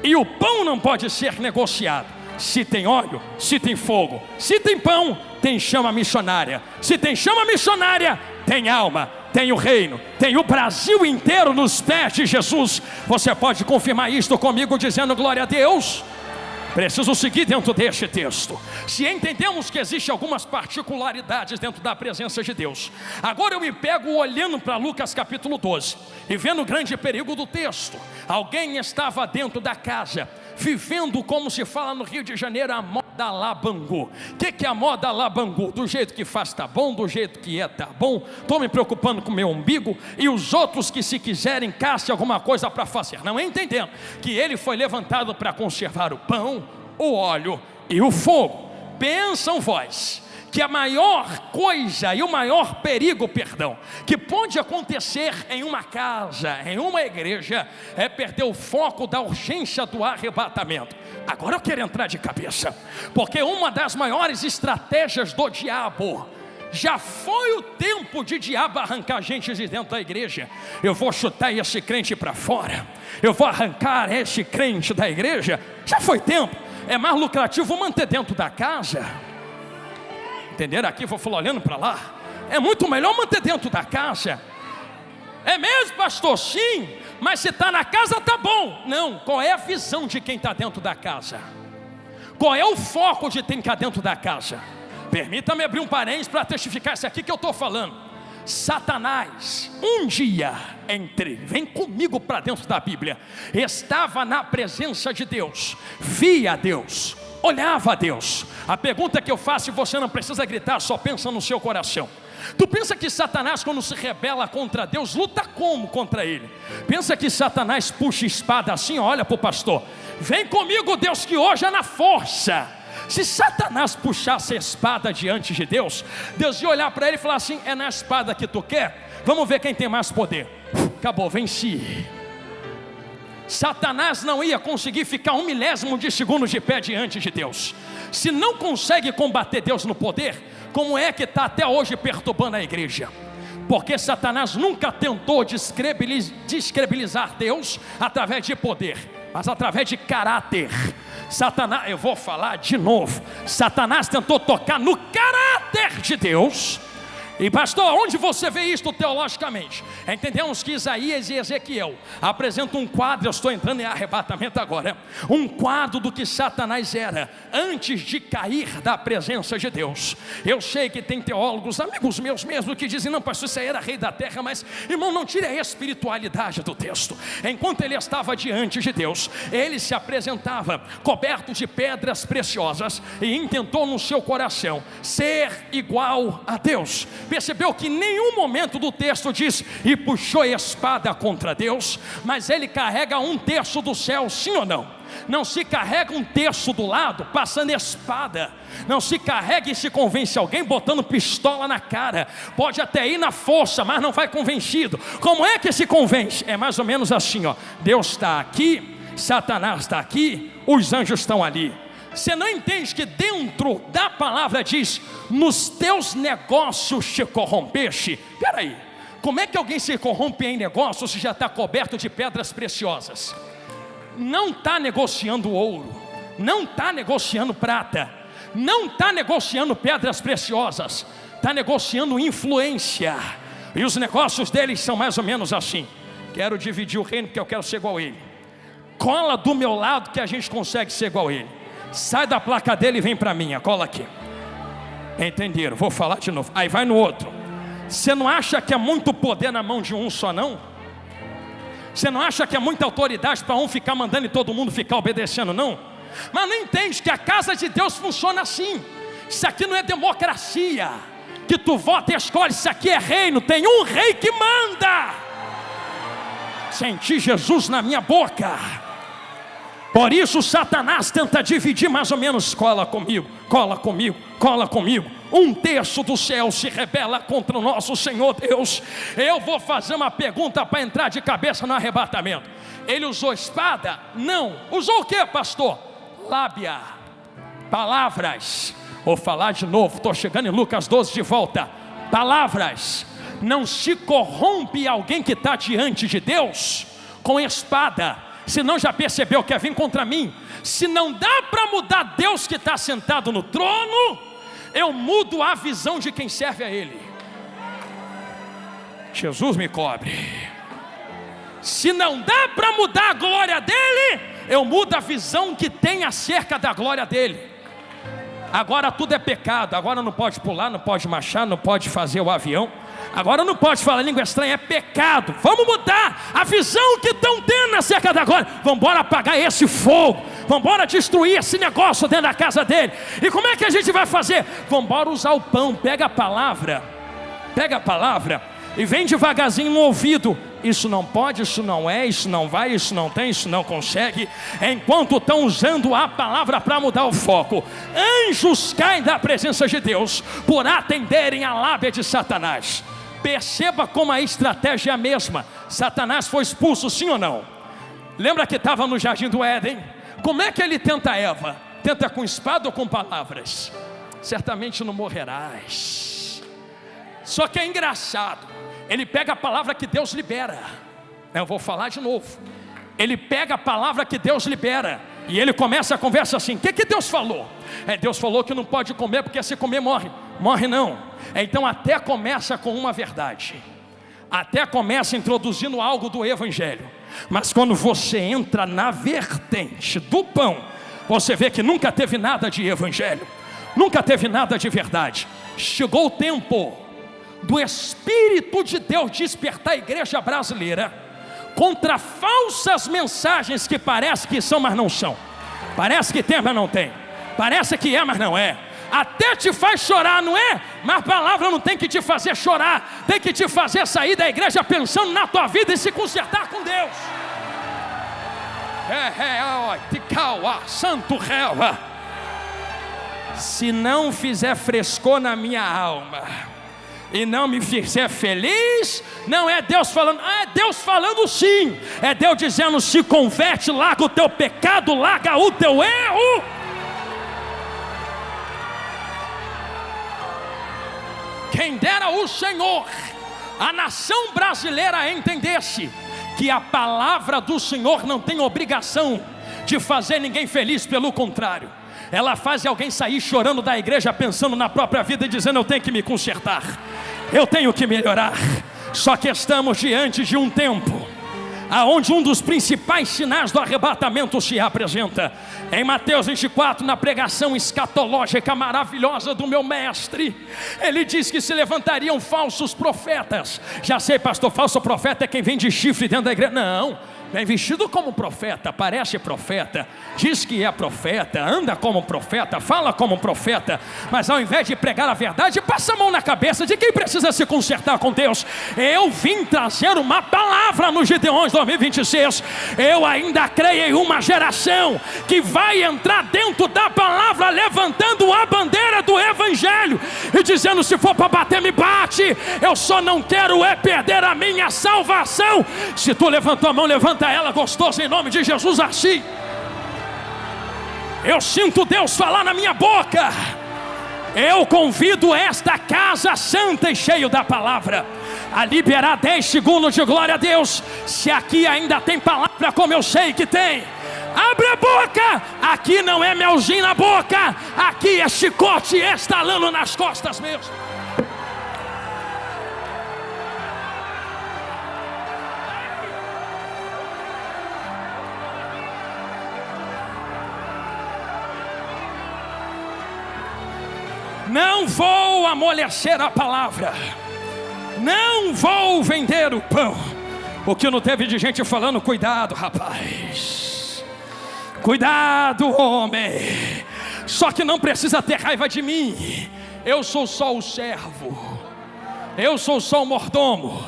e o pão não pode ser negociado. Se tem óleo, se tem fogo, se tem pão, tem chama missionária. Se tem chama missionária, tem alma, tem o reino, tem o Brasil inteiro nos pés de Jesus. Você pode confirmar isto comigo dizendo glória a Deus? Preciso seguir dentro deste texto. Se entendemos que existem algumas particularidades dentro da presença de Deus, agora eu me pego olhando para Lucas capítulo 12 e vendo o grande perigo do texto. Alguém estava dentro da casa, vivendo, como se fala no Rio de Janeiro, a moda lá Bangu. O que é a moda lá Bangu? Do jeito que faz tá bom, do jeito que é tá bom. Estou me preocupando com o meu umbigo, e os outros que, se quiserem, caçem alguma coisa para fazer. Não entendendo que ele foi levantado para conservar o pão, o óleo e o fogo. Pensam vós que a maior coisa e o maior perigo, que pode acontecer em uma casa, em uma igreja, é perder o foco da urgência do arrebatamento. Agora eu quero entrar de cabeça, porque uma das maiores estratégias do diabo, já foi o tempo de diabo arrancar gente de dentro da igreja. Eu vou chutar esse crente para fora, eu vou arrancar esse crente da igreja. Já foi tempo. É mais lucrativo manter dentro da casa. Entenderam aqui? Vou falar olhando para lá. É muito melhor manter dentro da casa. É mesmo, pastor? Sim. Mas se está na casa, tá bom. Não, qual é a visão de quem está dentro da casa? Qual é o foco de quem está dentro da casa? Permita-me abrir um parênteses para testificar isso aqui que eu estou falando. Satanás, um dia, vem comigo para dentro da Bíblia, estava na presença de Deus, via Deus, olhava a Deus. A pergunta que eu faço, e você não precisa gritar, só pensa no seu coração. Tu pensa que Satanás, quando se rebela contra Deus, luta como contra ele? Pensa que Satanás puxa espada assim? Olha para o pastor: vem comigo, Deus, que hoje é na força. Se Satanás puxasse a espada diante de Deus, Deus ia olhar para ele e falar assim: é na espada que tu quer? Vamos ver quem tem mais poder. Acabou, venci. Satanás não ia conseguir ficar 1 milésimo de segundo de pé diante de Deus. Se não consegue combater Deus no poder, como é que está até hoje perturbando a igreja? Porque Satanás nunca tentou descredibilizar Deus através de poder, mas através de caráter. Satanás, eu vou falar de novo, Satanás tentou tocar no caráter de Deus. E pastor, onde você vê isto teologicamente? Entendemos que Isaías e Ezequiel apresentam um quadro, eu estou entrando em arrebatamento agora, um quadro do que Satanás era antes de cair da presença de Deus. Eu sei que tem teólogos, amigos meus mesmo, que dizem: não pastor, isso aí era rei da terra. Mas irmão, não tire a espiritualidade do texto. Enquanto ele estava diante de Deus, ele se apresentava coberto de pedras preciosas e intentou no seu coração ser igual a Deus. Percebeu que em nenhum momento do texto diz: e puxou a espada contra Deus, mas ele carrega 1/3 do céu, sim ou não? Não se carrega 1/3 do lado passando espada. Não se carrega e se convence alguém botando pistola na cara. Pode até ir na força, mas não vai convencido. Como é que se convence? É mais ou menos assim, ó: Deus está aqui, Satanás está aqui, os anjos estão ali. Você não entende que dentro da palavra diz: nos teus negócios te corrompeste? Peraí, como é que alguém se corrompe em negócio se já está coberto de pedras preciosas? Não está negociando ouro, não está negociando prata, não está negociando pedras preciosas, está negociando influência. E os negócios deles são mais ou menos assim: quero dividir o reino porque eu quero ser igual a ele. Cola do meu lado que a gente consegue ser igual a ele. Sai da placa dele e vem para a minha, cola aqui. Entenderam? Vou falar de novo. Aí vai no outro. Você não acha que é muito poder na mão de um só, não? Você não acha que é muita autoridade para um ficar mandando e todo mundo ficar obedecendo, não? Mas não entende que a casa de Deus funciona assim. Isso aqui não é democracia, que tu vota e escolhe. Isso aqui é reino, tem um rei que manda. Senti Jesus na minha boca. Por isso Satanás tenta dividir mais ou menos: cola comigo, cola comigo, cola comigo. um terço do céu se rebela contra o nosso Senhor Deus. Eu vou fazer uma pergunta para entrar de cabeça no arrebatamento. Ele usou espada? Não. Usou o que, pastor? Lábia, palavras. Vou falar de novo, estou chegando em Lucas 12 de volta. Palavras. Não se corrompe alguém que está diante de Deus com espada. Se não, já percebeu que quer vir contra mim. Se não dá para mudar Deus que está sentado no trono, eu mudo a visão de quem serve a Ele. Jesus me cobre. Se não dá para mudar a glória dele, eu mudo a visão que tem acerca da glória dele. Agora tudo é pecado. Agora não pode pular, não pode marchar, não pode fazer o avião. Agora não pode falar língua estranha, é pecado. Vamos mudar a visão que estão tendo acerca da glória. Vamos embora apagar esse fogo. Vamos embora destruir esse negócio dentro da casa dele. E como é que a gente vai fazer? Vamos embora usar o pão. Pega a palavra e vem devagarzinho no ouvido. Isso não pode, isso não é, isso não vai, isso não tem, isso não consegue. Enquanto estão usando a palavra para mudar o foco, anjos caem da presença de Deus por atenderem a lábia de Satanás. Perceba como a estratégia é a mesma. Satanás foi expulso, sim ou não? Lembra que estava no jardim do Éden? Como é que ele tenta Eva? Tenta com espada ou com palavras? Certamente não morrerás. Só que é engraçado, ele pega a palavra que Deus libera. Eu vou falar de novo. Ele pega a palavra que Deus libera e ele começa a conversa assim. O que Deus falou? Deus falou que não pode comer, porque se comer morre. Morre não. Então até começa com uma verdade. Até começa introduzindo algo do evangelho. Mas quando você entra na vertente do pão, você vê que nunca teve nada de evangelho. Nunca teve nada de verdade. Chegou o tempo do Espírito de Deus despertar a igreja brasileira contra falsas mensagens que parece que são, mas não são. Parece que tem, mas não tem. Parece que é, mas não é. Até te faz chorar, não é? Mas a palavra não tem que te fazer chorar. Tem que te fazer sair da igreja pensando na tua vida e se consertar com Deus. Santo réu. Se não fizer frescor na minha alma e não me fizer feliz, não é Deus falando. É Deus falando sim. É Deus dizendo: se converte, larga o teu pecado, larga o teu erro. Quem dera o Senhor, a nação brasileira entendesse que a palavra do Senhor não tem obrigação de fazer ninguém feliz, pelo contrário, ela faz alguém sair chorando da igreja, pensando na própria vida e dizendo: eu tenho que me consertar, eu tenho que melhorar. Só que estamos diante de um tempo aonde um dos principais sinais do arrebatamento se apresenta. Em Mateus 24, na pregação escatológica maravilhosa do meu mestre, ele diz que se levantariam falsos profetas. Já sei, pastor, falso profeta é quem vem de chifre dentro da igreja. Não, vem vestido como profeta, parece profeta, diz que é profeta, anda como profeta, fala como profeta, mas ao invés de pregar a verdade, passa a mão na cabeça de quem precisa se consertar com Deus. Eu vim trazer uma palavra no Gideões 2026. Eu ainda creio em uma geração que vai entrar dentro da palavra, levantando a bandeira do evangelho e dizendo: se for para bater, me bate, eu só não quero é perder a minha salvação. Se tu levantou a mão, levanta ela gostosa em nome de Jesus assim. Eu sinto Deus falar na minha boca. Eu convido esta casa santa e cheio da palavra a liberar 10 segundos de glória a Deus. Se aqui ainda tem palavra, como eu sei que tem, abre a boca. Aqui não é melzinho na boca, aqui é chicote estalando nas costas mesmo. Não vou amolecer a palavra, não vou vender o pão. O que não teve de gente falando: cuidado, rapaz, cuidado, homem. Só que não precisa ter raiva de mim. Eu sou só o servo, eu sou só o mordomo.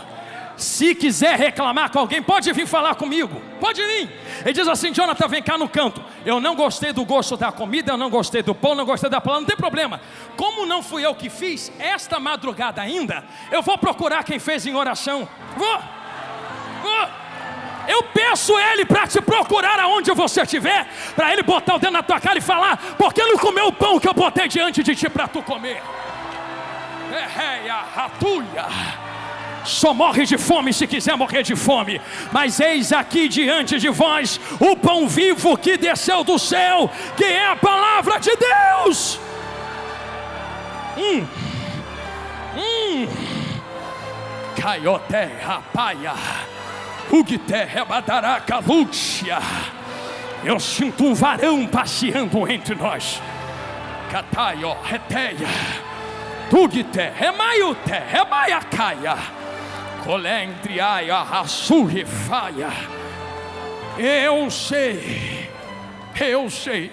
Se quiser reclamar com alguém, pode vir falar comigo, pode vir. Ele diz assim: Jonathan, vem cá no canto. Eu não gostei do gosto da comida, eu não gostei do pão, não gostei da palavra, não tem problema. Como não fui eu que fiz, esta madrugada ainda, eu vou procurar quem fez em oração. Eu peço Ele para te procurar aonde você estiver, para Ele botar o dedo na tua cara e falar: por que não comeu o pão que eu botei diante de ti para tu comer? Só morre de fome se quiser morrer de fome. Mas eis aqui diante de vós o pão vivo que desceu do céu, que é a palavra de Deus. Caiote rapaia, ugite rebadaraca lúcia. Eu sinto um varão passeando entre nós. Cataio reteia, ugite remaiute remaiacaia, colendriaia rassurrefaia. Eu sei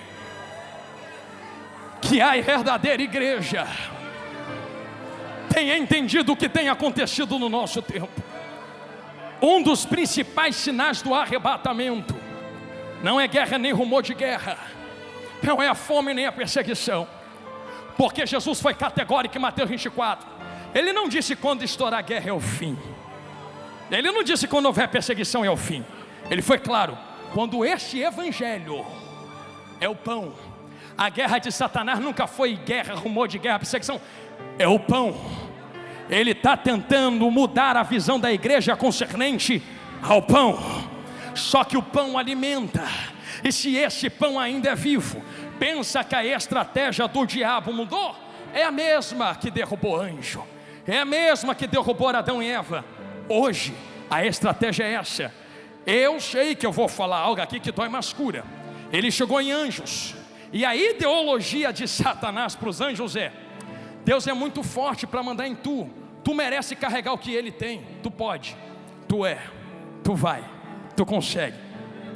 que a verdadeira igreja tem entendido o que tem acontecido no nosso tempo. Um dos principais sinais do arrebatamento não é guerra nem rumor de guerra, não é a fome nem a perseguição, porque Jesus foi categórico em Mateus 24. Ele não disse quando estourar a guerra é o fim, ele não disse quando houver perseguição é o fim. Ele foi claro: quando este evangelho é o pão. A guerra de Satanás nunca foi guerra, rumor de guerra, perseguição. É o pão. Ele está tentando mudar a visão da igreja concernente ao pão. Só que o pão alimenta. E se esse pão ainda é vivo, pensa que a estratégia do diabo mudou? É a mesma que derrubou anjo, é a mesma que derrubou Adão e Eva. Hoje a estratégia é essa. Eu sei que eu vou falar algo aqui que dói mais cura. Ele chegou em anjos, e a ideologia de Satanás para os anjos é: Deus é muito forte para mandar em tu, tu merece carregar o que Ele tem, tu pode, tu vai, tu consegue,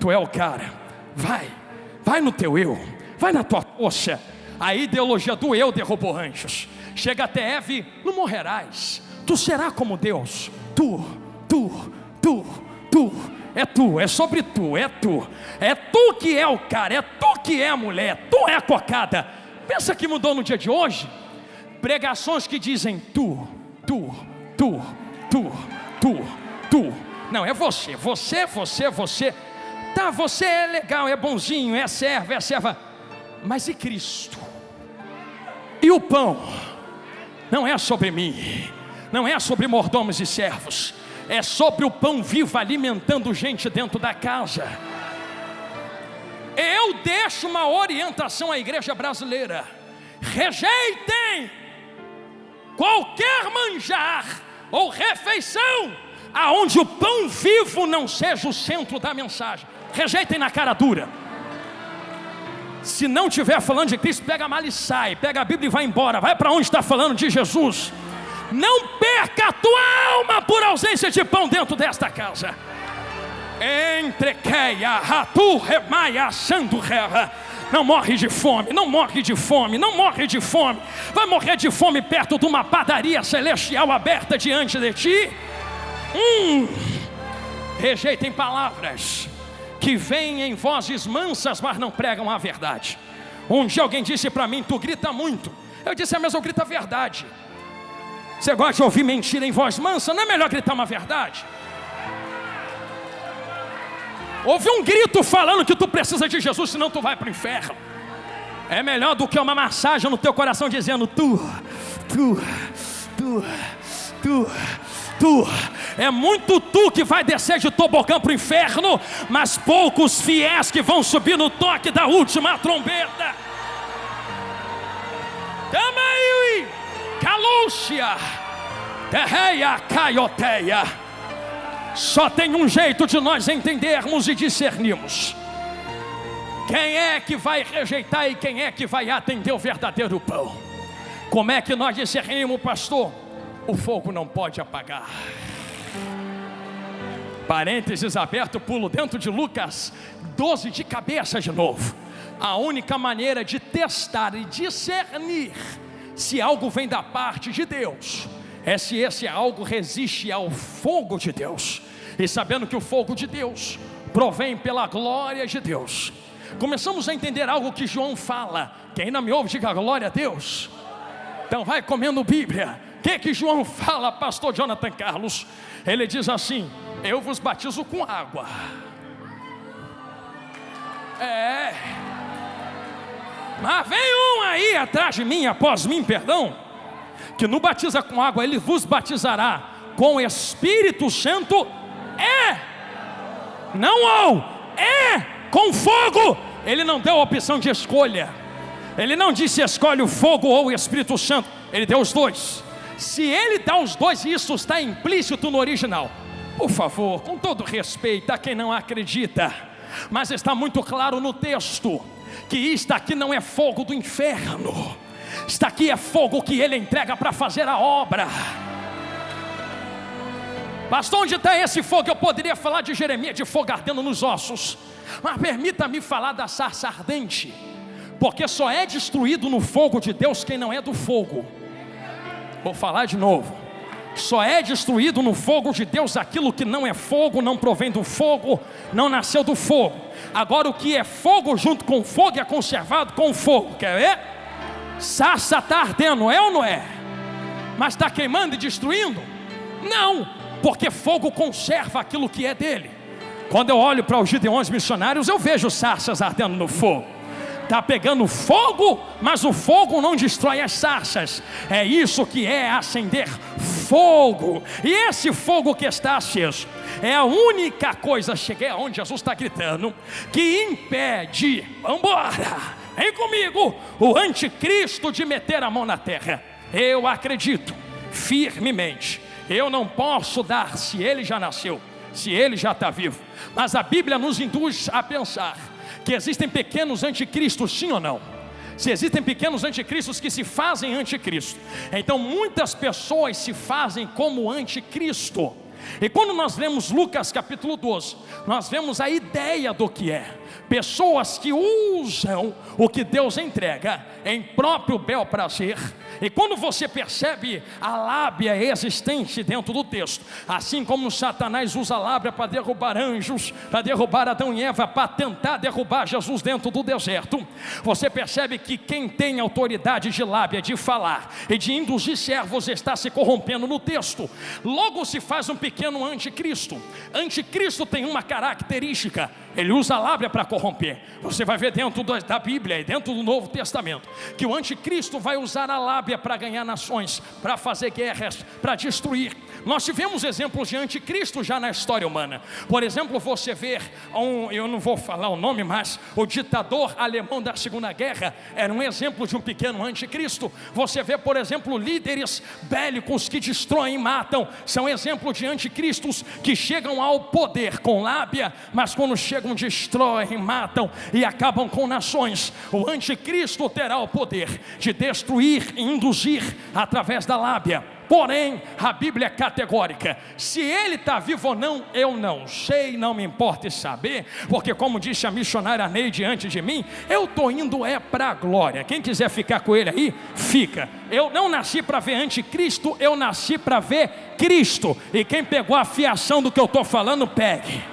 tu é o cara, vai no teu eu, vai na tua força. A ideologia do eu derrubou anjos. Chega até Eve: não morrerás, tu serás como Deus. É tu, é sobre tu, é tu que é o cara, é tu que é a mulher, tu é a cocada. Pensa que mudou no dia de hoje? Pregações que dizem tu. Não, é você. Tá, você é legal, é bonzinho, é serva. Mas e Cristo? E o pão? Não é sobre mim, não é sobre mordomos e servos, é sobre o pão vivo alimentando gente dentro da casa. Eu deixo uma orientação à igreja brasileira: rejeitem qualquer manjar ou refeição aonde o pão vivo não seja o centro da mensagem. Rejeitem na cara dura. Se não estiver falando de Cristo, pega a mala e sai, pega a Bíblia e vai embora, vai para onde está falando de Jesus. Não perca a tua alma por ausência de pão dentro desta casa. Entrequeia, ratu, remaia, sando rera. Não morre de fome, não morre de fome, não morre de fome. Vai morrer de fome perto de uma padaria celestial aberta diante de ti? Rejeitem palavras que vêm em vozes mansas, mas não pregam a verdade. Um dia alguém disse para mim: tu grita muito. Eu disse: mas eu grito a verdade. Você gosta de ouvir mentira em voz mansa? Não é melhor gritar uma verdade? Ouve um grito falando que tu precisa de Jesus, senão tu vai para o inferno. É melhor do que uma massagem no teu coração dizendo tu. É muito tu que vai descer de tobogã para o inferno, mas poucos fiéis que vão subir no toque da última trombeta. Tamaiui, calúcia, terreia, caioteia. Só tem um jeito de nós entendermos e discernirmos quem é que vai rejeitar e quem é que vai atender o verdadeiro pão. Como é que nós discernimos, pastor? O fogo não pode apagar. Parênteses aberto, pulo dentro de Lucas 12 de cabeça de novo. A única maneira de testar e discernir se algo vem da parte de Deus é se esse algo resiste ao fogo de Deus. E sabendo que o fogo de Deus provém pela glória de Deus, Começamos a entender algo que João fala. Quem ainda me ouve, diga glória a Deus. Então vai comendo Bíblia. O que João fala, pastor Jonathan Carlos? Ele diz assim: eu vos batizo com água. Mas vem um aí atrás de mim, após mim, perdão, que não batiza com água, ele vos batizará com o Espírito Santo, não com fogo. Ele não deu a opção de escolha. Ele não disse escolhe o fogo ou o Espírito Santo. Ele deu os dois. Se ele dá os dois, isso está implícito no original. Por favor, com todo respeito a quem não acredita, mas está muito claro no texto que isto aqui não é fogo do inferno. Isto aqui é fogo que ele entrega para fazer a obra. Pastor, onde está esse fogo? Eu poderia falar de Jeremias, de fogo ardendo nos ossos, mas permita-me falar da sarça ardente, porque só é destruído no fogo de Deus quem não é do fogo. Vou falar de novo. Só é destruído no fogo de Deus aquilo que não é fogo, não provém do fogo, não nasceu do fogo. Agora o que é fogo junto com fogo é conservado com fogo. Quer ver? Sarça está ardendo, é ou não é? Mas está queimando e destruindo? Não, porque fogo conserva aquilo que é dele. Quando eu olho para os gideões missionários, eu vejo sarças ardendo no fogo. Está pegando fogo, mas o fogo não destrói as sarças. É isso que é acender fogo. E esse fogo que está aceso é a única coisa, cheguei aonde Jesus está gritando, que impede, vamos embora, vem comigo, o anticristo de meter a mão na terra. Eu acredito firmemente. Eu não posso dar se ele já nasceu, se ele já está vivo, mas a Bíblia nos induz a pensar que existem pequenos anticristos, sim ou não? Se existem pequenos anticristos que se fazem anticristo, então muitas pessoas se fazem como anticristo. E quando nós lemos Lucas capítulo 12, nós vemos a ideia do que é. Pessoas que usam o que Deus entrega em próprio bel prazer. E quando você percebe a lábia existente dentro do texto, assim como Satanás usa a lábia para derrubar anjos, para derrubar Adão e Eva, para tentar derrubar Jesus dentro do deserto, você percebe que quem tem autoridade de lábia, de falar e de induzir servos, está se corrompendo no texto. Logo se faz um pequeno anticristo. Anticristo tem uma característica: ele usa a lábia para corromper. Você vai ver dentro da Bíblia e dentro do Novo Testamento que o anticristo vai usar a lábia para ganhar nações, para fazer guerras, para destruir. Nós tivemos exemplos de anticristo já na história humana. Por exemplo, você vê eu não vou falar o nome, mas o ditador alemão da Segunda Guerra era um exemplo de um pequeno anticristo. Você vê, por exemplo, líderes bélicos que destroem e matam, são exemplos de anticristos que chegam ao poder com lábia, mas quando chegam destroem, matam e acabam com nações. O anticristo terá o poder de destruir e induzir através da lábia. Porém, a Bíblia é categórica: se ele está vivo ou não, eu não sei, não me importa saber, porque como disse a missionária Neide antes de mim, eu estou indo para a glória. Quem quiser ficar com ele aí, fica. Eu não nasci para ver anticristo, eu nasci para ver Cristo. E quem pegou a fiação do que eu estou falando, pegue.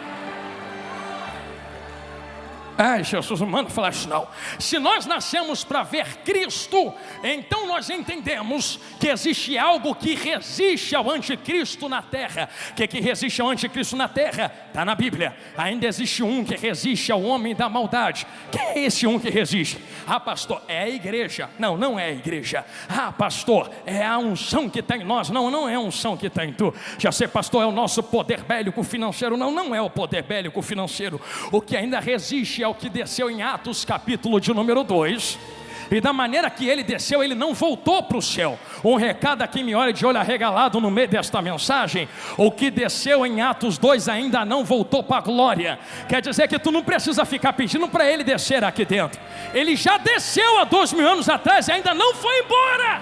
Ai, Jesus, não manda falar isso não. Se nós nascemos para ver Cristo, então nós entendemos que existe algo que resiste ao anticristo na terra. O que resiste ao anticristo na terra? Está na Bíblia. Ainda existe um que resiste ao homem da maldade. Quem é esse um que resiste? Ah, pastor, é a igreja. Não, não é a igreja. Ah, pastor, é a unção que está em nós. Não, não é a unção que está em tu. Já sei, pastor, é o nosso poder bélico financeiro. Não, não é o poder bélico financeiro. O que ainda resiste é o que desceu em Atos capítulo de número 2. E da maneira que ele desceu, ele não voltou para o céu. Um recado aqui me olha de olho arregalado no meio desta mensagem: o que desceu em Atos 2 ainda não voltou para a glória. Quer dizer que tu não precisa ficar pedindo para ele descer aqui dentro. Ele já desceu há 2000 anos atrás e ainda não foi embora.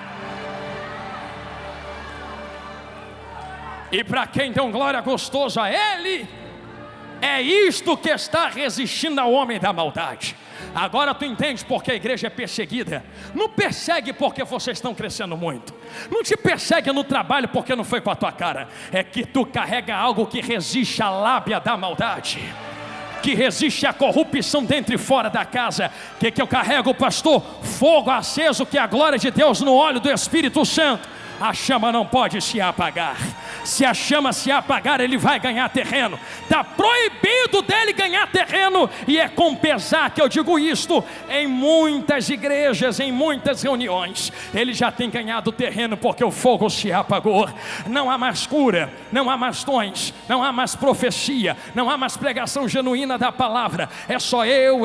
E para quem deu glória gostosa a ele, é isto que está resistindo ao homem da maldade. Agora tu entende porque a igreja é perseguida. Não persegue porque vocês estão crescendo muito. Não te persegue no trabalho porque não foi com a tua cara. É que tu carrega algo que resiste à lábia da maldade. que resiste à corrupção dentro e fora da casa. O que eu carrego, pastor? Fogo aceso, que é a glória de Deus no óleo do Espírito Santo. A chama não pode se apagar. Se a chama se apagar, ele vai ganhar terreno. Está proibido dele ganhar terreno. E é com pesar que eu digo isto. Em muitas igrejas, em muitas reuniões, ele já tem ganhado terreno, porque o fogo se apagou. Não há mais cura, não há mais dons, não há mais profecia, não há mais pregação genuína da palavra. É só eu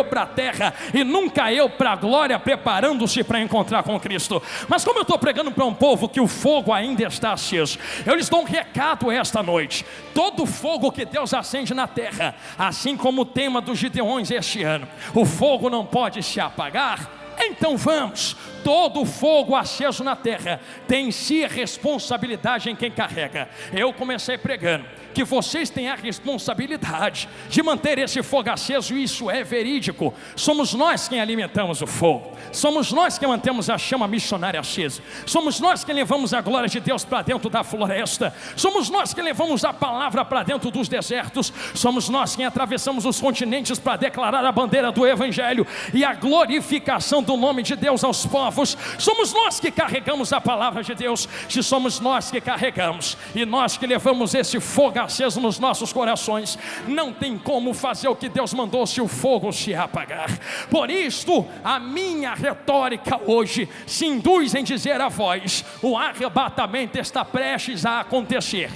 para a terra, e nunca eu para a glória, preparando-se para encontrar com Cristo. Mas como eu estou pregando para um povo que o fogo ainda está aceso, eu lhes dou um recado esta noite. Todo fogo que Deus acende na terra, assim como o tema dos Gideões este ano, o fogo não pode se apagar. Então vamos, todo fogo aceso na terra tem em si responsabilidade em quem carrega. Eu comecei pregando que vocês têm a responsabilidade de manter esse fogo aceso, e isso é verídico. Somos nós quem alimentamos o fogo, somos nós que mantemos a chama missionária acesa, somos nós que levamos a glória de Deus para dentro da floresta, somos nós que levamos a palavra para dentro dos desertos, somos nós quem atravessamos os continentes para declarar a bandeira do Evangelho e a glorificação do nome de Deus aos povos. Somos nós que carregamos a palavra de Deus. Se somos nós que carregamos e nós que levamos esse fogo aceso nos nossos corações, não tem como fazer o que Deus mandou se o fogo se apagar. Por isto, a minha retórica hoje se induz em dizer a vós: o arrebatamento está prestes a acontecer,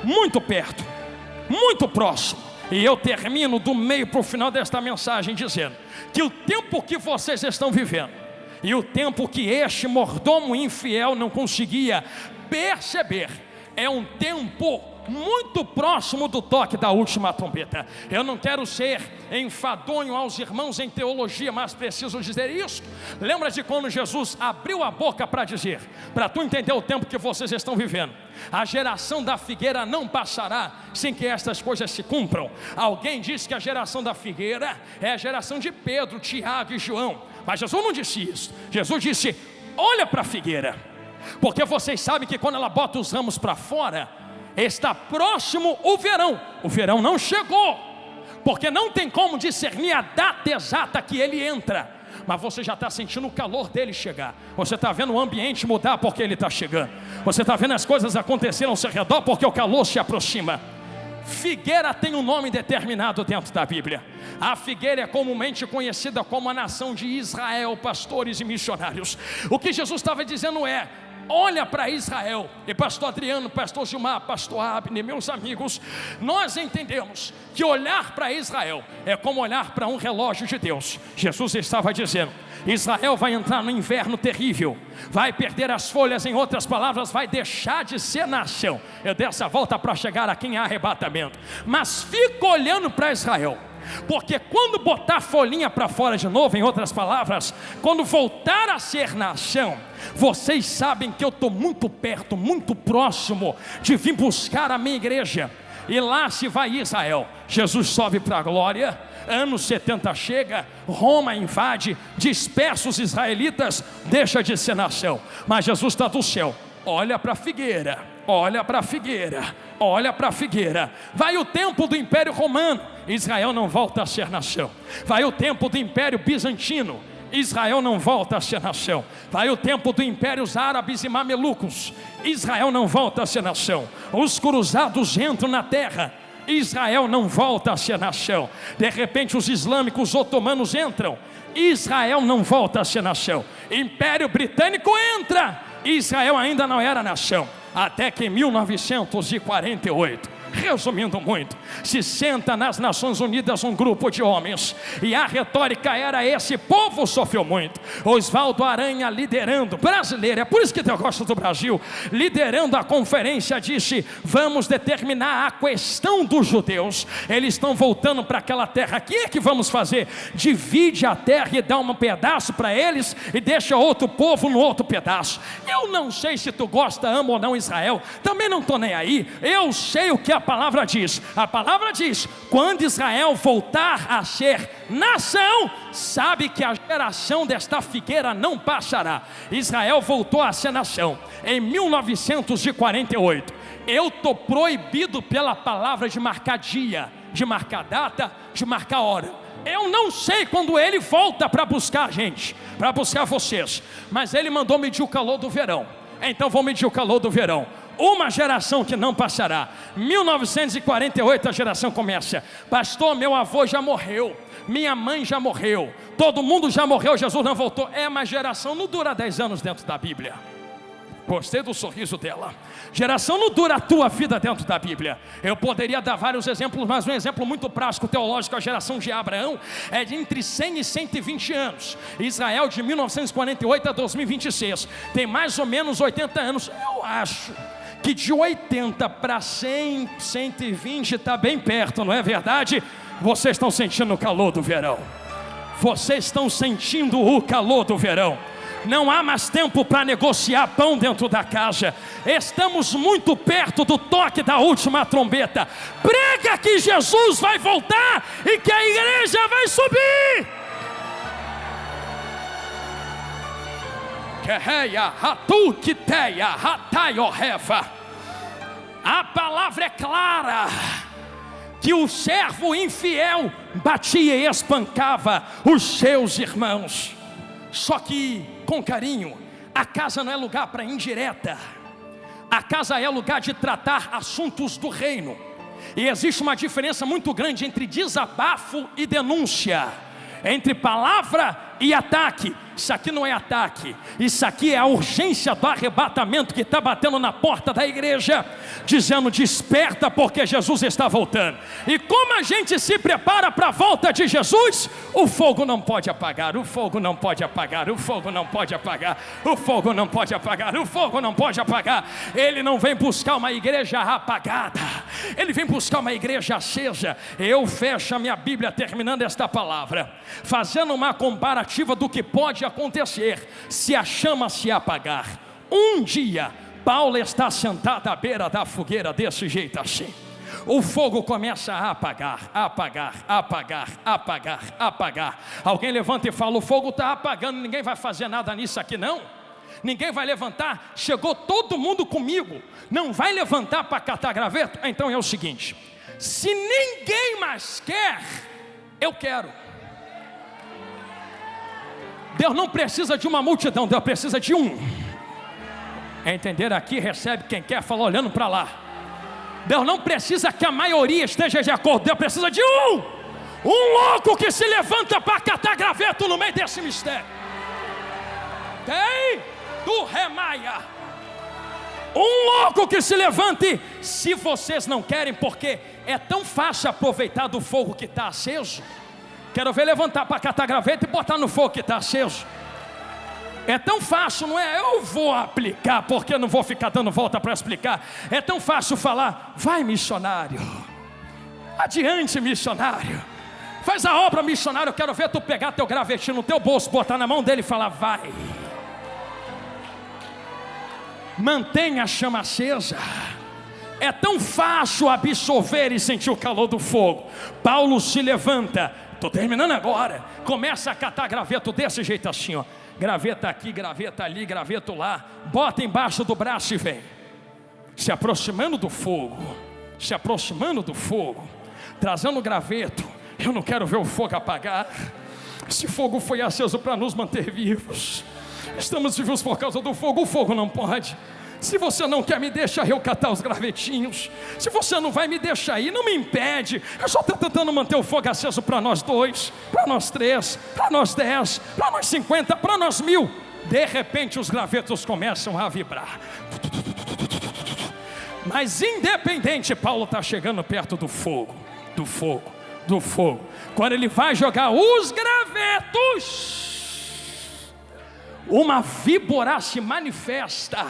muito perto, muito próximo. E eu termino do meio para o final desta mensagem dizendo que o tempo que vocês estão vivendo e o tempo que este mordomo infiel não conseguia perceber é um tempo muito próximo do toque da última trombeta. Eu não quero ser enfadonho aos irmãos em teologia, mas preciso dizer isso. Lembra de quando Jesus abriu a boca para dizer, para tu entender o tempo que vocês estão vivendo: a geração da figueira não passará sem que estas coisas se cumpram. Alguém disse que a geração da figueira é a geração de Pedro, Tiago e João, mas Jesus não disse isso. Jesus disse: olha para a figueira, porque vocês sabem que quando ela bota os ramos para fora, está próximo o verão. O verão não chegou, porque não tem como discernir a data exata que ele entra, mas você já está sentindo o calor dele chegar. Você está vendo o ambiente mudar porque ele está chegando. Você está vendo as coisas acontecerem ao seu redor porque o calor se aproxima. Figueira tem um nome determinado dentro da Bíblia. A figueira é comumente conhecida como a nação de Israel, pastores e missionários. O que Jesus estava dizendo é: olha para Israel. E pastor Adriano, pastor Gilmar, pastor Abner, meus amigos, nós entendemos que olhar para Israel é como olhar para um relógio de Deus. Jesus estava dizendo: Israel vai entrar no inverno terrível, vai perder as folhas, em outras palavras, vai deixar de ser nação. Eu dei essa volta para chegar aqui em arrebatamento, mas fica olhando para Israel, porque quando botar folhinha para fora de novo, em outras palavras, quando voltar a ser nação, vocês sabem que eu estou muito perto, muito próximo de vir buscar a minha igreja. E lá se vai Israel. Jesus sobe para a glória, anos 70 chega, Roma invade, dispersa os israelitas, deixa de ser nação. Mas Jesus está do céu, olha para a figueira, olha para a figueira, olha para a figueira. Vai o tempo do Império Romano, Israel não volta a ser nação. Vai o tempo do Império Bizantino, Israel não volta a ser nação. Vai o tempo do Impérios Árabes e Mamelucos, Israel não volta a ser nação. Os cruzados entram na terra, Israel não volta a ser nação. De repente os islâmicos otomanos entram, Israel não volta a ser nação. Império Britânico entra, Israel ainda não era nação. Até que em 1948, resumindo muito, se senta nas Nações Unidas um grupo de homens, e a retórica era: esse povo sofreu muito. Oswaldo Aranha, liderando, brasileiro, é por isso que eu gosto do Brasil, liderando a conferência, disse: vamos determinar a questão dos judeus. Eles estão voltando para aquela terra. O que é que vamos fazer? Divide a terra e dá um pedaço para eles e deixa outro povo no outro pedaço. Eu não sei se tu gosta, ama ou não Israel, também não estou nem aí. Eu sei o que a palavra diz. A palavra diz: quando Israel voltar a ser nação, sabe que a geração desta figueira não passará. Israel voltou a ser nação em 1948. Eu estou proibido pela palavra de marcar dia, de marcar data, de marcar hora. Eu não sei quando Ele volta para buscar a gente, para buscar vocês, mas Ele mandou medir o calor do verão. Então vou medir o calor do verão. Uma geração que não passará. 1948 a geração começa. Pastor, meu avô já morreu, minha mãe já morreu, todo mundo já morreu, Jesus não voltou. Mas geração não dura 10 anos dentro da Bíblia. Gostei do sorriso dela. Geração não dura a tua vida dentro da Bíblia. Eu poderia dar vários exemplos, mas um exemplo muito prático, teológico, a geração de Abraão é de entre 100 e 120 anos. Israel de 1948 a 2026 tem mais ou menos 80 anos. Eu acho que de 80 para 100, 120 está bem perto, não é verdade? Vocês estão sentindo o calor do verão. Vocês estão sentindo o calor do verão. Não há mais tempo para negociar pão dentro da casa. Estamos muito perto do toque da última trombeta. Prega que Jesus vai voltar e que a igreja vai subir. A palavra é clara, que o servo infiel batia e espancava os seus irmãos. Só que, com carinho, a casa não é lugar para indireta. A casa é lugar de tratar assuntos do reino. E existe uma diferença muito grande entre desabafo e denúncia, entre palavra e ataque. Isso aqui não é ataque, isso aqui é a urgência do arrebatamento que está batendo na porta da igreja, dizendo: desperta, porque Jesus está voltando. E como a gente se prepara para a volta de Jesus? O fogo não pode apagar, o fogo não pode apagar, o fogo não pode apagar, o fogo não pode apagar, o fogo não pode apagar. Ele não vem buscar uma igreja apagada, Ele vem buscar uma igreja acesa. Eu fecho a minha Bíblia terminando esta palavra, fazendo uma comparativa do que pode acontecer se a chama se apagar. Um dia Paulo está sentado à beira da fogueira desse jeito assim. O fogo começa a apagar, apagar, apagar, apagar, apagar. Alguém levanta e fala: o fogo está apagando, ninguém vai fazer nada nisso aqui não. Ninguém vai levantar, chegou todo mundo comigo, não vai levantar para catar graveto? Então é o seguinte: se ninguém mais quer, eu quero. Deus não precisa de uma multidão, Deus precisa de um. Entender aqui, recebe quem quer, fala olhando para lá. Deus não precisa que a maioria esteja de acordo, Deus precisa de um louco que se levanta para catar graveto no meio desse mistério. Tem do remaia, um louco que se levante. Se vocês não querem, porque é tão fácil aproveitar do fogo que está aceso, quero ver levantar para catar graveto e botar no fogo que está aceso. É tão fácil, não é? Eu vou aplicar, porque não vou ficar dando volta para explicar. É tão fácil falar: vai missionário, adiante missionário, faz a obra missionário. Eu quero ver tu pegar teu gravetinho no teu bolso, botar na mão dele e falar: vai. Mantenha a chama acesa. É tão fácil absorver e sentir o calor do fogo. Paulo se levanta, estou terminando agora, começa a catar graveto desse jeito assim, ó. Graveta aqui, graveta ali, graveto lá, bota embaixo do braço e vem, se aproximando do fogo, se aproximando do fogo, trazendo graveto. Eu não quero ver o fogo apagar. Esse fogo foi aceso para nos manter vivos. Estamos vivos por causa do fogo. O fogo não pode. Se você não quer, me deixa eu catar os gravetinhos. Se você não vai, me deixa aí, não me impede. Eu só estou tentando manter o fogo aceso para nós 2, para nós 3, para nós 10, para nós 50, para nós 1000. De repente os gravetos começam a vibrar. Mas independente, Paulo está chegando perto do fogo, do fogo, do fogo. Quando ele vai jogar os gravetos, uma víbora se manifesta.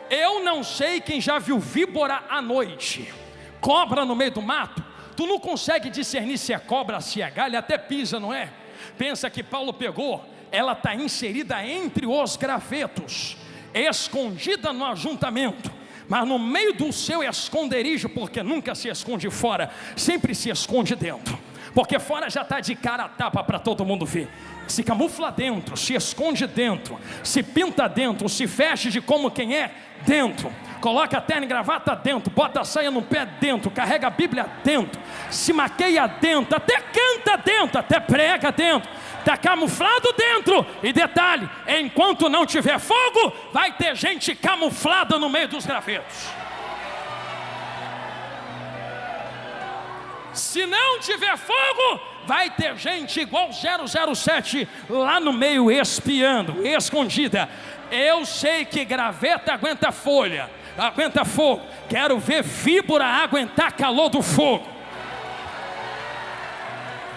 Eu não sei quem já viu víbora à noite, cobra no meio do mato. Tu não consegue discernir se é cobra, se é galho, até pisa, não é? Pensa que Paulo pegou, ela está inserida entre os gravetos, escondida no ajuntamento, mas no meio do seu esconderijo, porque nunca se esconde fora, sempre se esconde dentro, porque fora já está de cara a tapa para todo mundo ver. Se camufla dentro, se esconde dentro, se pinta dentro, se veste de como quem é dentro. coloca a terno e gravata dentro, bota a saia no pé dentro, carrega a Bíblia dentro, se maqueia dentro, até canta dentro, até prega dentro, está camuflado dentro. E detalhe, enquanto não tiver fogo, vai ter gente camuflada no meio dos gravetos. Se não tiver fogo, vai ter gente igual 007 lá no meio espiando, escondida. Eu sei que graveta aguenta folha, aguenta fogo. Quero ver víbora aguentar calor do fogo.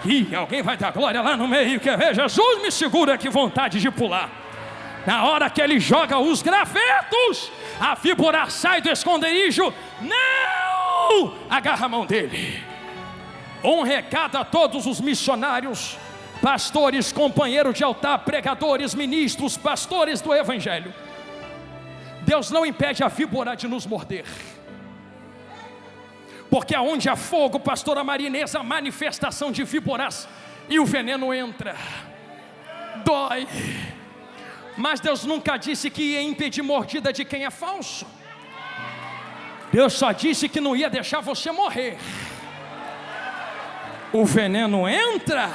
Ih, alguém vai dar glória lá no meio. Quer ver? Jesus, me segura, que vontade de pular. Na hora que ele joga os gravetos, a víbora sai do esconderijo. Não! Agarra a mão dele. Um recado a todos os missionários, pastores, companheiros de altar, pregadores, ministros, pastores do evangelho. Deus não impede a víbora de nos morder, porque aonde há fogo, pastora Marinês, a manifestação de víboras, e o veneno entra, dói. Mas Deus nunca disse que ia impedir mordida de quem é falso. Deus só disse que não ia deixar você morrer. O veneno entra,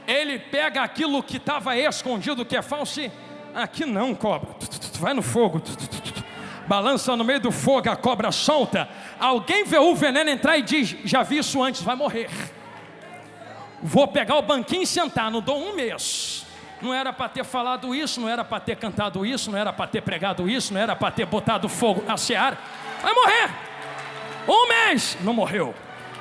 ele pega aquilo que estava escondido, que é falso, e aqui não, cobra, vai no fogo, balança no meio do fogo, a cobra solta. Alguém vê o veneno entrar e diz: já vi isso antes, vai morrer. Vou pegar o banquinho e sentar, não dou um mês. Não era para ter falado isso, não era para ter cantado isso, não era para ter pregado isso, não era para ter botado fogo na seara. Vai morrer. Um mês, não morreu.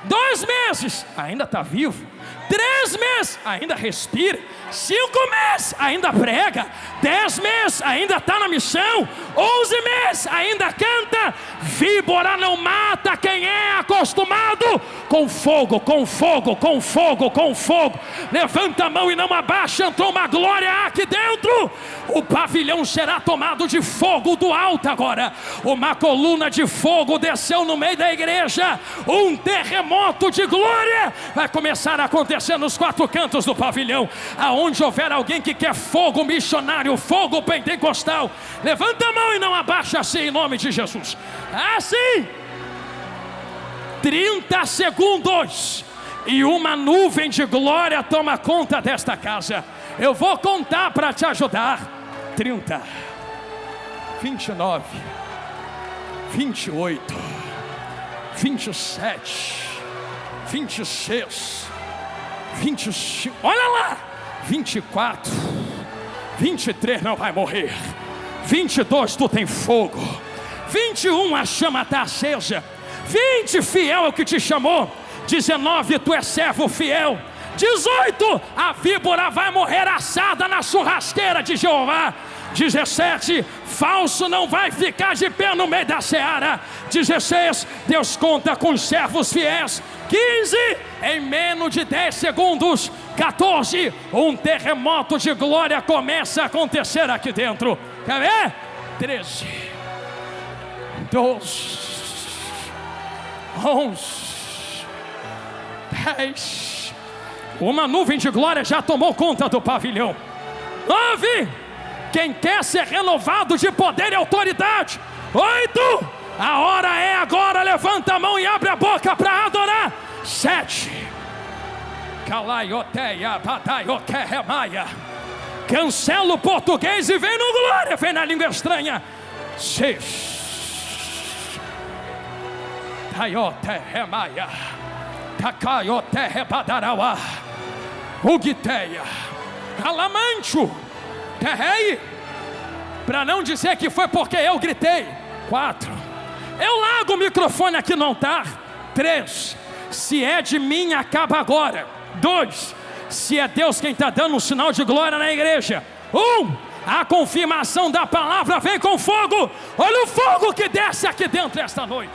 2 meses, ainda está vivo. 3 meses, ainda respira. 5 meses, ainda prega. 10 meses, ainda está na missão. 11 meses, ainda canta. Víbora não mata quem é acostumado com fogo, com fogo, com fogo, com fogo. Levanta a mão e não abaixa. Entrou uma glória aqui dentro. O pavilhão será tomado de fogo do alto agora. Uma coluna de fogo desceu no meio da igreja. Um terremoto de glória vai começar a acontecer nos 4 cantos do pavilhão. Aonde houver alguém que quer fogo missionário, fogo pentecostal, levanta a mão e não abaixa, assim, em nome de Jesus. Assim, 30 segundos e uma nuvem de glória toma conta desta casa. Eu vou contar para te ajudar. 30, 29, 28, 27, 26, 25, olha lá, 24, 23, não vai morrer. 22, tu tem fogo. 21, a chama está acesa. 20, fiel é o que te chamou. 19, tu é servo fiel. 18, a víbora vai morrer assada na churrasqueira de Jeová. 17, falso não vai ficar de pé no meio da seara. 16, Deus conta com os servos fiéis. 15, em menos de 10 segundos. 14, um terremoto de glória começa a acontecer aqui dentro. Quer ver? 13, 12, 11, 10. Uma nuvem de glória já tomou conta do pavilhão. 9, quem quer ser renovado de poder e autoridade. 8, a hora é agora, levanta a mão e abre a boca para adorar. 7, calaioteia, bataioqueremaia. Cancela o português e vem no glória, vem na língua estranha. 6, taioteremaia, tacaioterrebadarauá, ugiteia, alamancho, terrei. Para não dizer que foi porque eu gritei. 4, eu largo o microfone aqui no altar. 3, se é de mim, acaba agora. 2, se é Deus quem está dando um sinal de glória na igreja. 1, a confirmação da palavra vem com fogo. Olha o fogo que desce aqui dentro esta noite.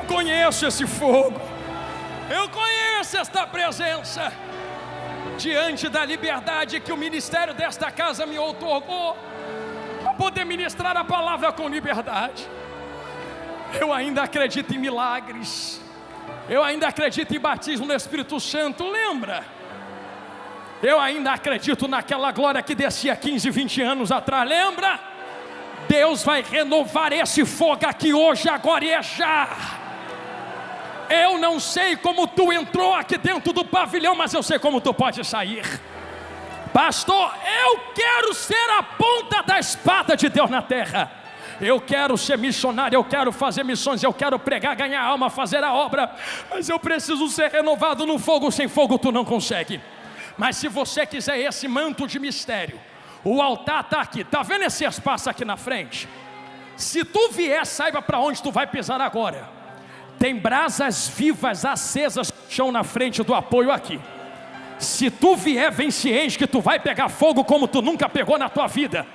Eu conheço esse fogo, eu conheço esta presença. Diante da liberdade que o ministério desta casa me outorgou, para poder ministrar a palavra com liberdade, eu ainda acredito em milagres, eu ainda acredito em batismo no Espírito Santo. Lembra? Eu ainda acredito naquela glória que descia 15, 20 anos atrás. Lembra? Deus vai renovar esse fogo aqui hoje, agora e é já. Eu não sei como tu entrou aqui dentro do pavilhão, mas eu sei como tu pode sair. Pastor, eu quero ser a ponta da espada de Deus na terra. Eu quero ser missionário, eu quero fazer missões, eu quero pregar, ganhar alma, fazer a obra. Mas eu preciso ser renovado no fogo. Sem fogo tu não consegue. Mas se você quiser esse manto de mistério, o altar está aqui. Está vendo esse espaço aqui na frente? Se tu vier, saiba para onde tu vai pisar agora. Tem brasas vivas acesas no chão na frente do apoio aqui. Se tu vier, vem ciente que tu vai pegar fogo como tu nunca pegou na tua vida.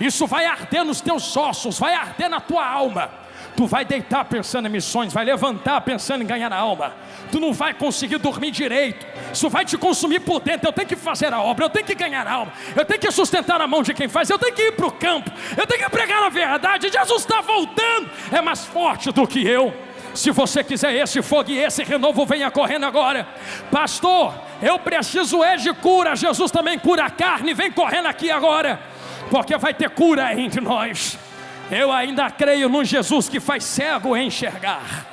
Isso vai arder nos teus ossos, vai arder na tua alma. Tu vai deitar pensando em missões, vai levantar pensando em ganhar a alma. Tu não vai conseguir dormir direito. Isso vai te consumir por dentro. Eu tenho que fazer a obra, eu tenho que ganhar a alma, eu tenho que sustentar a mão de quem faz, eu tenho que ir para o campo, eu tenho que pregar a verdade. Jesus está voltando, é mais forte do que eu. Se você quiser esse fogo e esse renovo, venha correndo agora. Pastor, eu preciso de cura. Jesus também cura a carne. Vem correndo aqui agora, porque vai ter cura entre nós. Eu ainda creio num Jesus que faz cego enxergar,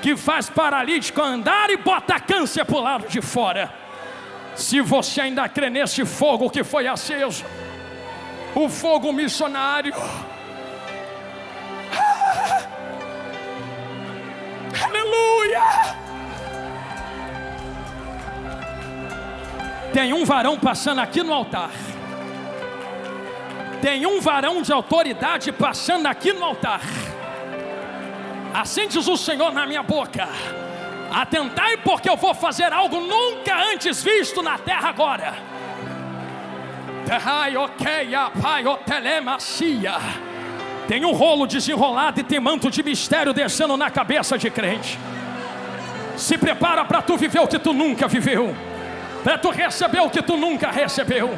que faz paralítico andar e bota câncer para o lado de fora. Se você ainda crê nesse fogo que foi aceso, o fogo missionário, aleluia! Tem um varão passando aqui no altar. Tem um varão de autoridade passando aqui no altar. Assim diz o Senhor na minha boca: atentai, porque eu vou fazer algo nunca antes visto na terra agora. Tem um rolo desenrolado e tem manto de mistério descendo na cabeça de crente. Se prepara para tu viver o que tu nunca viveu, para tu receber o que tu nunca recebeu.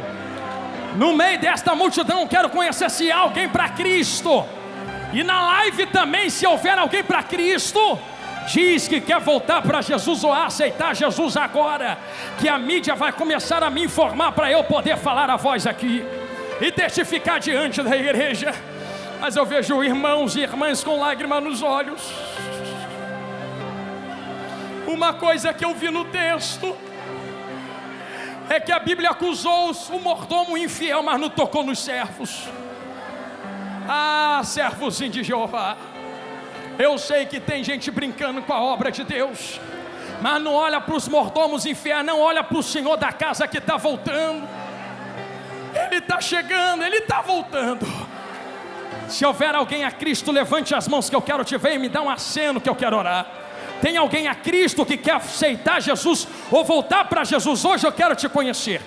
No meio desta multidão quero conhecer se há alguém para Cristo. E na live também, se houver alguém para Cristo, diz que quer voltar para Jesus ou aceitar Jesus agora, que a mídia vai começar a me informar para eu poder falar a voz aqui e testificar diante da igreja. Mas eu vejo irmãos e irmãs com lágrimas nos olhos. Uma coisa que eu vi no texto é que a Bíblia acusou o mordomo infiel, mas não tocou nos servos. Ah, servozinho de Jeová, eu sei que tem gente brincando com a obra de Deus, mas não olha para os mordomos infiéis, não olha para o Senhor da casa que está voltando. Ele está chegando, Ele está voltando. Se houver alguém a Cristo, levante as mãos que eu quero te ver e me dá um aceno que eu quero orar. Tem alguém a Cristo que quer aceitar Jesus ou voltar para Jesus hoje? Eu quero te conhecer.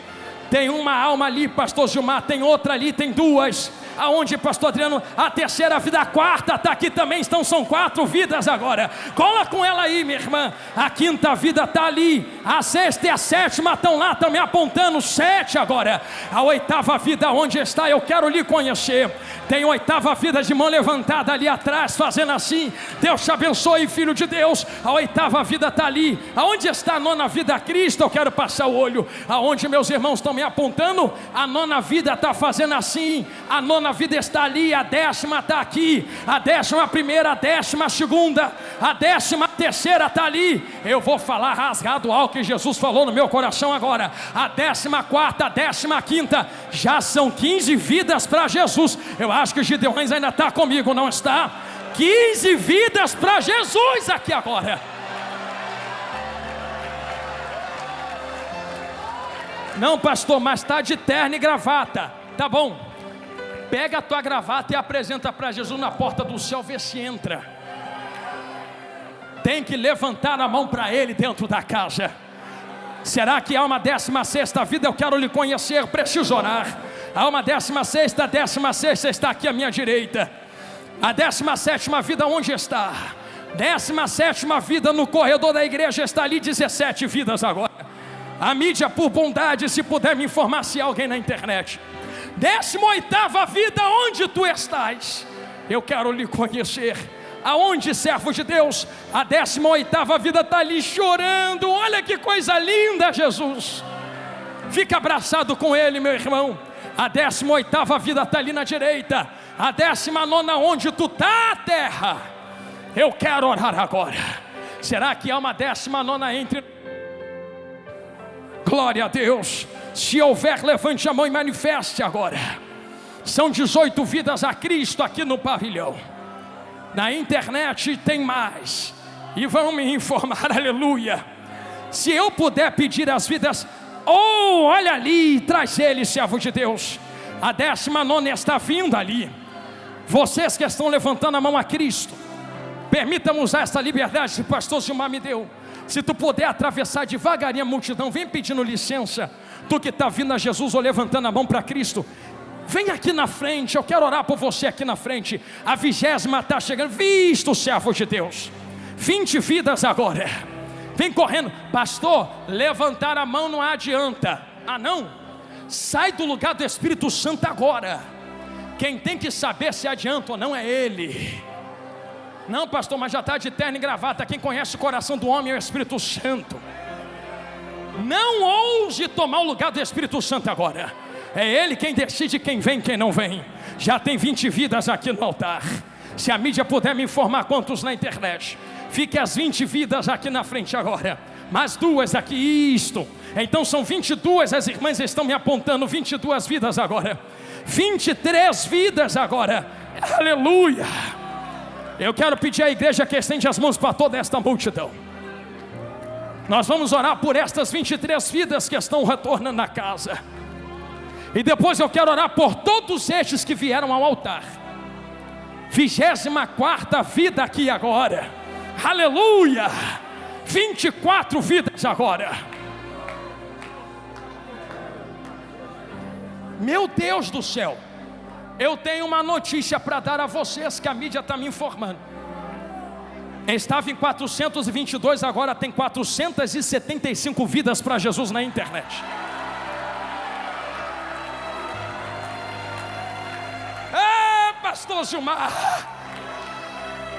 Tem uma alma ali, pastor Gilmar, tem outra ali, tem duas. Aonde, pastor Adriano? A terceira vida, a quarta está aqui também, são 4 vidas agora. Cola com ela aí, minha irmã. A quinta vida está ali, a sexta e a sétima estão lá, estão me apontando, 7 agora. A 8ª vida, onde está? Eu quero lhe conhecer. Tem 8ª vida de mão levantada ali atrás, fazendo assim. Deus te abençoe, filho de Deus. A 8ª vida está ali. Aonde está a 9ª vida? Cristo, eu quero passar o olho. Aonde meus irmãos estão me apontando, a 9ª vida está fazendo assim. A 9ª vida está ali, a 10ª está aqui, a 11ª, a 12ª, a 13ª está ali. Eu vou falar rasgado algo que Jesus falou no meu coração agora. A 14ª, a 15ª, já são 15 vidas para Jesus. Eu acho que Gideões ainda está comigo, não está? 15 vidas para Jesus aqui agora. Não, pastor, mas está de terno e gravata. Tá bom. Pega a tua gravata e apresenta para Jesus na porta do céu, vê se entra. Tem que levantar a mão para Ele dentro da casa. Será que há uma 16ª vida? Eu quero lhe conhecer, preciso orar. Há uma 16ª, a 16ª está aqui à minha direita. A 17ª vida onde está? 17ª vida no corredor da igreja está ali, 17 vidas agora. A mídia, por bondade, se puder me informar se há alguém na internet. 18ª vida, onde tu estás? Eu quero lhe conhecer. Aonde, servo de Deus? A 18ª vida está ali chorando. Olha que coisa linda, Jesus. Fica abraçado com ele, meu irmão. A 18ª vida está ali na direita. A 19ª, onde tu está, terra? Eu quero orar agora. Será que há uma 19ª entre... Glória a Deus. Se houver, levante a mão e manifeste agora. São 18 vidas a Cristo aqui no pavilhão. Na internet tem mais. E vão me informar, aleluia. Se eu puder pedir as vidas... Oh, olha ali, traz ele, servo de Deus. A 19ª está vindo ali. Vocês que estão levantando a mão a Cristo, permita-me usar essa liberdade que o pastor Gilmar me deu. Se tu puder atravessar devagarinho a multidão, vem pedindo licença. Tu que está vindo a Jesus ou levantando a mão para Cristo, vem aqui na frente, eu quero orar por você aqui na frente. A 20ª está chegando, visto, servo de Deus. 20 vidas agora. Vem correndo. Pastor, levantar a mão não adianta. Ah não? Sai do lugar do Espírito Santo agora. Quem tem que saber se adianta ou não é Ele. Não, pastor, mas já está de terno e gravata. Quem conhece o coração do homem é o Espírito Santo. Não ouse tomar o lugar do Espírito Santo agora. É Ele quem decide quem vem e quem não vem. Já tem 20 vidas aqui no altar. Se a mídia puder me informar quantos na internet, fique as 20 vidas aqui na frente agora. Mais 2 aqui, isto. Então são 22, as irmãs estão me apontando, 22 vidas agora. 23 vidas agora. Aleluia. Eu quero pedir à igreja que estende as mãos para toda esta multidão. Nós vamos orar por estas 23 vidas que estão retornando à casa. E depois eu quero orar por todos estes que vieram ao altar. 24ª vida aqui agora. Aleluia. 24 vidas agora. Meu Deus do céu. Eu tenho uma notícia para dar a vocês que a mídia está me informando. Estava em 422, agora tem 475 vidas para Jesus na internet. Pastor Gilmar,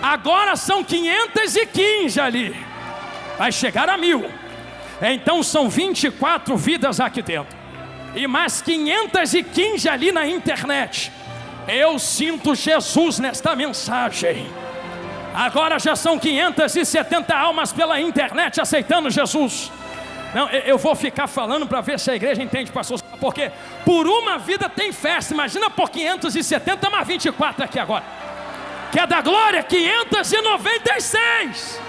agora são 515 ali, vai chegar a 1000. Então são 24 vidas aqui dentro e mais 515 ali na internet. Eu sinto Jesus nesta mensagem. Agora já são 570 almas pela internet aceitando Jesus. Não, eu vou ficar falando para ver se a igreja entende, pastor. Porque por uma vida tem festa. Imagina por 570 mais 24 aqui agora. Que é da glória, 596.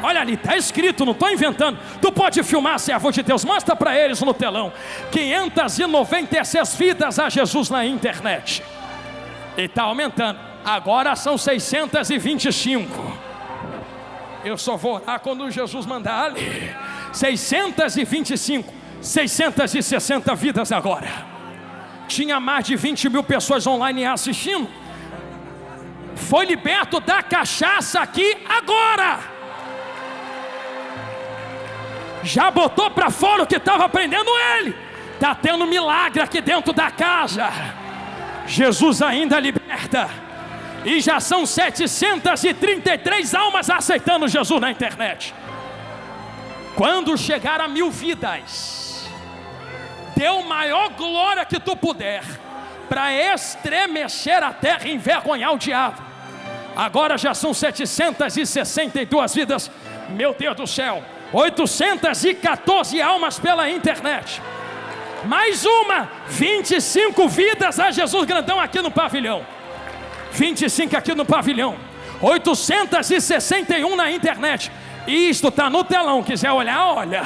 Olha ali, está escrito, não estou inventando. Tu pode filmar, servo de Deus, mostra para eles no telão. 596 vidas a Jesus na internet. E está aumentando. Agora são 625. Eu só vou orar quando Jesus mandar ali. 625, 660 vidas agora. Tinha mais de 20 mil pessoas online assistindo. Foi liberto da cachaça aqui agora. Já botou para fora o que estava prendendo ele. Está tendo milagre aqui dentro da casa. Jesus ainda liberta. E já são 733 almas aceitando Jesus na internet. Quando chegar a 1000 vidas, dê a maior glória que tu puder, para estremecer a terra e envergonhar o diabo. Agora já são 762 vidas. Meu Deus do céu, 814 almas pela internet. Mais uma, 25 vidas a Jesus grandão aqui no pavilhão. 25 aqui no pavilhão, 861 na internet. Isto está no telão, quiser olhar, olha.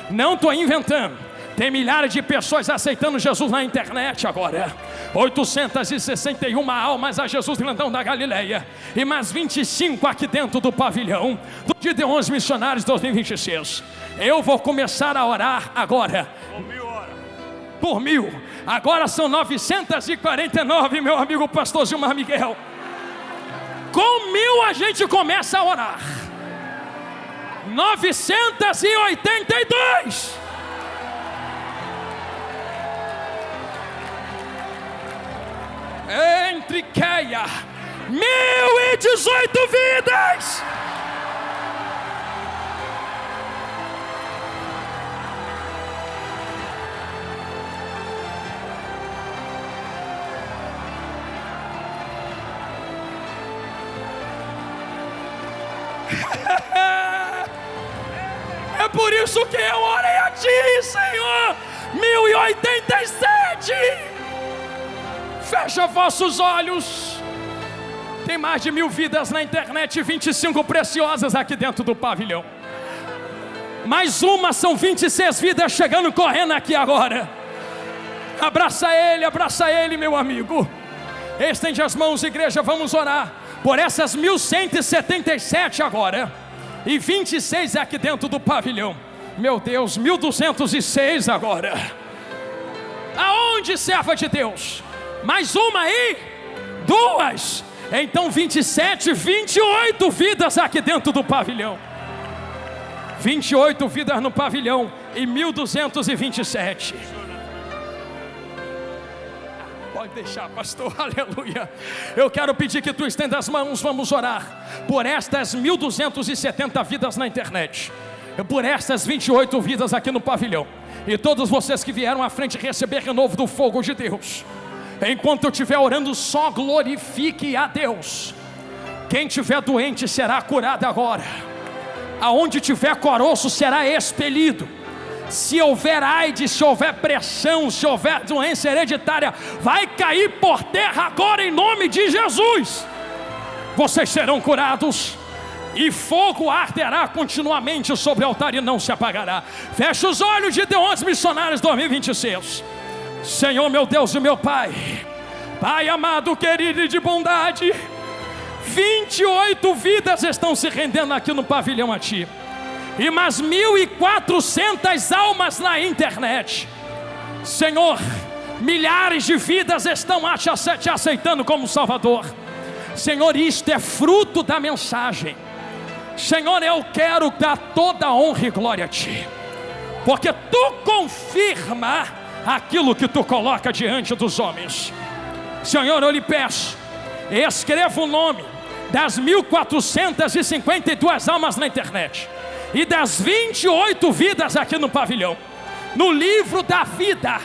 Não estou inventando. Tem milhares de pessoas aceitando Jesus na internet agora. 861 almas a Jesus grandão da Galileia. E mais 25 aqui dentro do pavilhão do dia de 11 missionários 2026. Eu vou começar a orar agora. Por 1000. Agora são 949, meu amigo pastor Gilmar Miguel. Com 1000 a gente começa a orar. 982. Entre Queia, 1018 vidas. É por isso que eu orei a Ti, Senhor. 1087. Fecha vossos olhos. Tem mais de 1000 vidas na internet, 25 preciosas aqui dentro do pavilhão. Mais uma, são 26 vidas chegando correndo aqui agora. Abraça ele, meu amigo. Estende as mãos, igreja, vamos orar por essas 1177 agora. E 26 aqui dentro do pavilhão. Meu Deus, 1206 agora. Aonde, serva de Deus? Mais uma aí? 2. Então 27, 28 vidas aqui dentro do pavilhão. 28 vidas no pavilhão e 1227. Pode deixar, pastor, aleluia. Eu quero pedir que tu estenda as mãos, vamos orar por estas 1270 vidas na internet, por estas 28 vidas aqui no pavilhão. E todos vocês que vieram à frente receber renovo do fogo de Deus. Enquanto eu estiver orando, só glorifique a Deus. Quem estiver doente será curado agora. Aonde tiver caroço será expelido. Se houver AIDS, se houver pressão, se houver doença hereditária, vai cair por terra agora em nome de Jesus. Vocês serão curados. E fogo arderá continuamente sobre o altar e não se apagará. Feche os olhos, Gideões Missionários 2026. Senhor, meu Deus e meu Pai, Pai amado, querido e de bondade, 28 vidas estão se rendendo aqui no pavilhão a Ti. E mais 1400 almas na internet. Senhor, milhares de vidas estão te aceitando como Salvador. Senhor, isto é fruto da mensagem. Senhor, eu quero dar toda a honra e glória a Ti, porque Tu confirma aquilo que Tu coloca diante dos homens. Senhor, eu lhe peço, escreva o nome das 1452 almas na internet e das 28 vidas aqui no pavilhão, no livro da vida.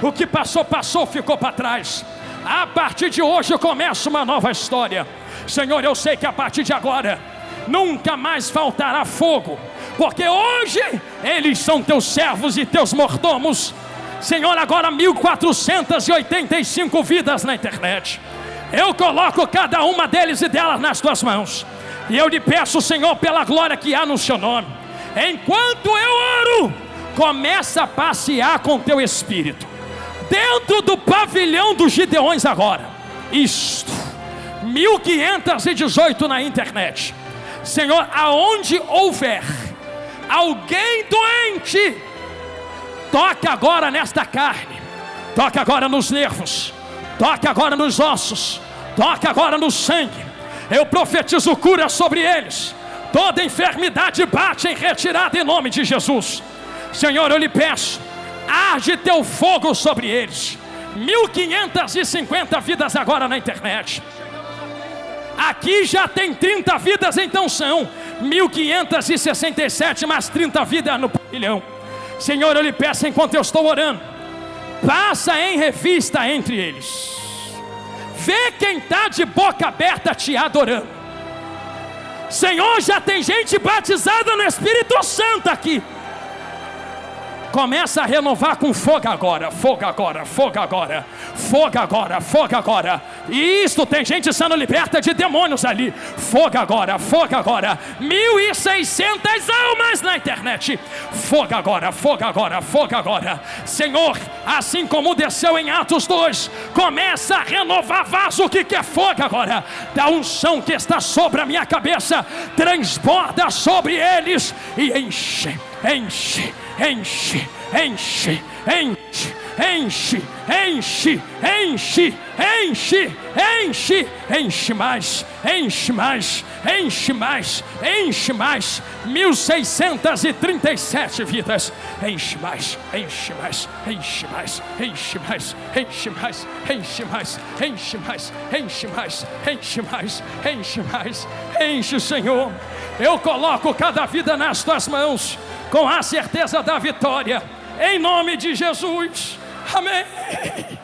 O que passou, passou, ficou para trás. A partir de hoje começa uma nova história. Senhor, eu sei que a partir de agora nunca mais faltará fogo, porque hoje eles são Teus servos e Teus mordomos. Senhor, agora 1485 vidas na internet. Eu coloco cada uma deles e delas nas Tuas mãos. E eu lhe peço, Senhor, pela glória que há no Seu nome, enquanto eu oro, começa a passear com Teu Espírito dentro do pavilhão dos Gideões agora. Isto, 1518 na internet. Senhor, aonde houver alguém doente, toca agora nesta carne, toca agora nos nervos, toca agora nos ossos, toca agora no sangue. Eu profetizo cura sobre eles. Toda enfermidade bate em retirada em nome de Jesus. Senhor, eu lhe peço, arde Teu fogo sobre eles. 1550 vidas agora na internet. Aqui já tem 30 vidas, então são 1567 mais 30 vidas no pavilhão. Senhor, eu lhe peço, enquanto eu estou orando, passa em revista entre eles. Vê quem está de boca aberta te adorando. Senhor, já tem gente batizada no Espírito Santo aqui. Começa a renovar com fogo agora, fogo agora, fogo agora, fogo agora, fogo agora. E isto, tem gente sendo liberta de demônios ali. Fogo agora, fogo agora. 1600 almas na internet. Fogo agora, fogo agora, fogo agora. Senhor, assim como desceu em Atos 2, começa a renovar vaso que quer fogo agora. Da unção que está sobre a minha cabeça, transborda sobre eles e enche, enche, enche, enche, enche, enche, enche, enche, enche, enche, enche mais, enche mais, enche mais, enche mais. 1637 vidas, enche mais, enche mais, enche mais, enche mais, enche mais, enche mais, enche mais, enche mais, enche mais, enche mais, enche, Senhor. Eu coloco cada vida nas tuas mãos, com a certeza da vitória, em nome de Jesus, amém.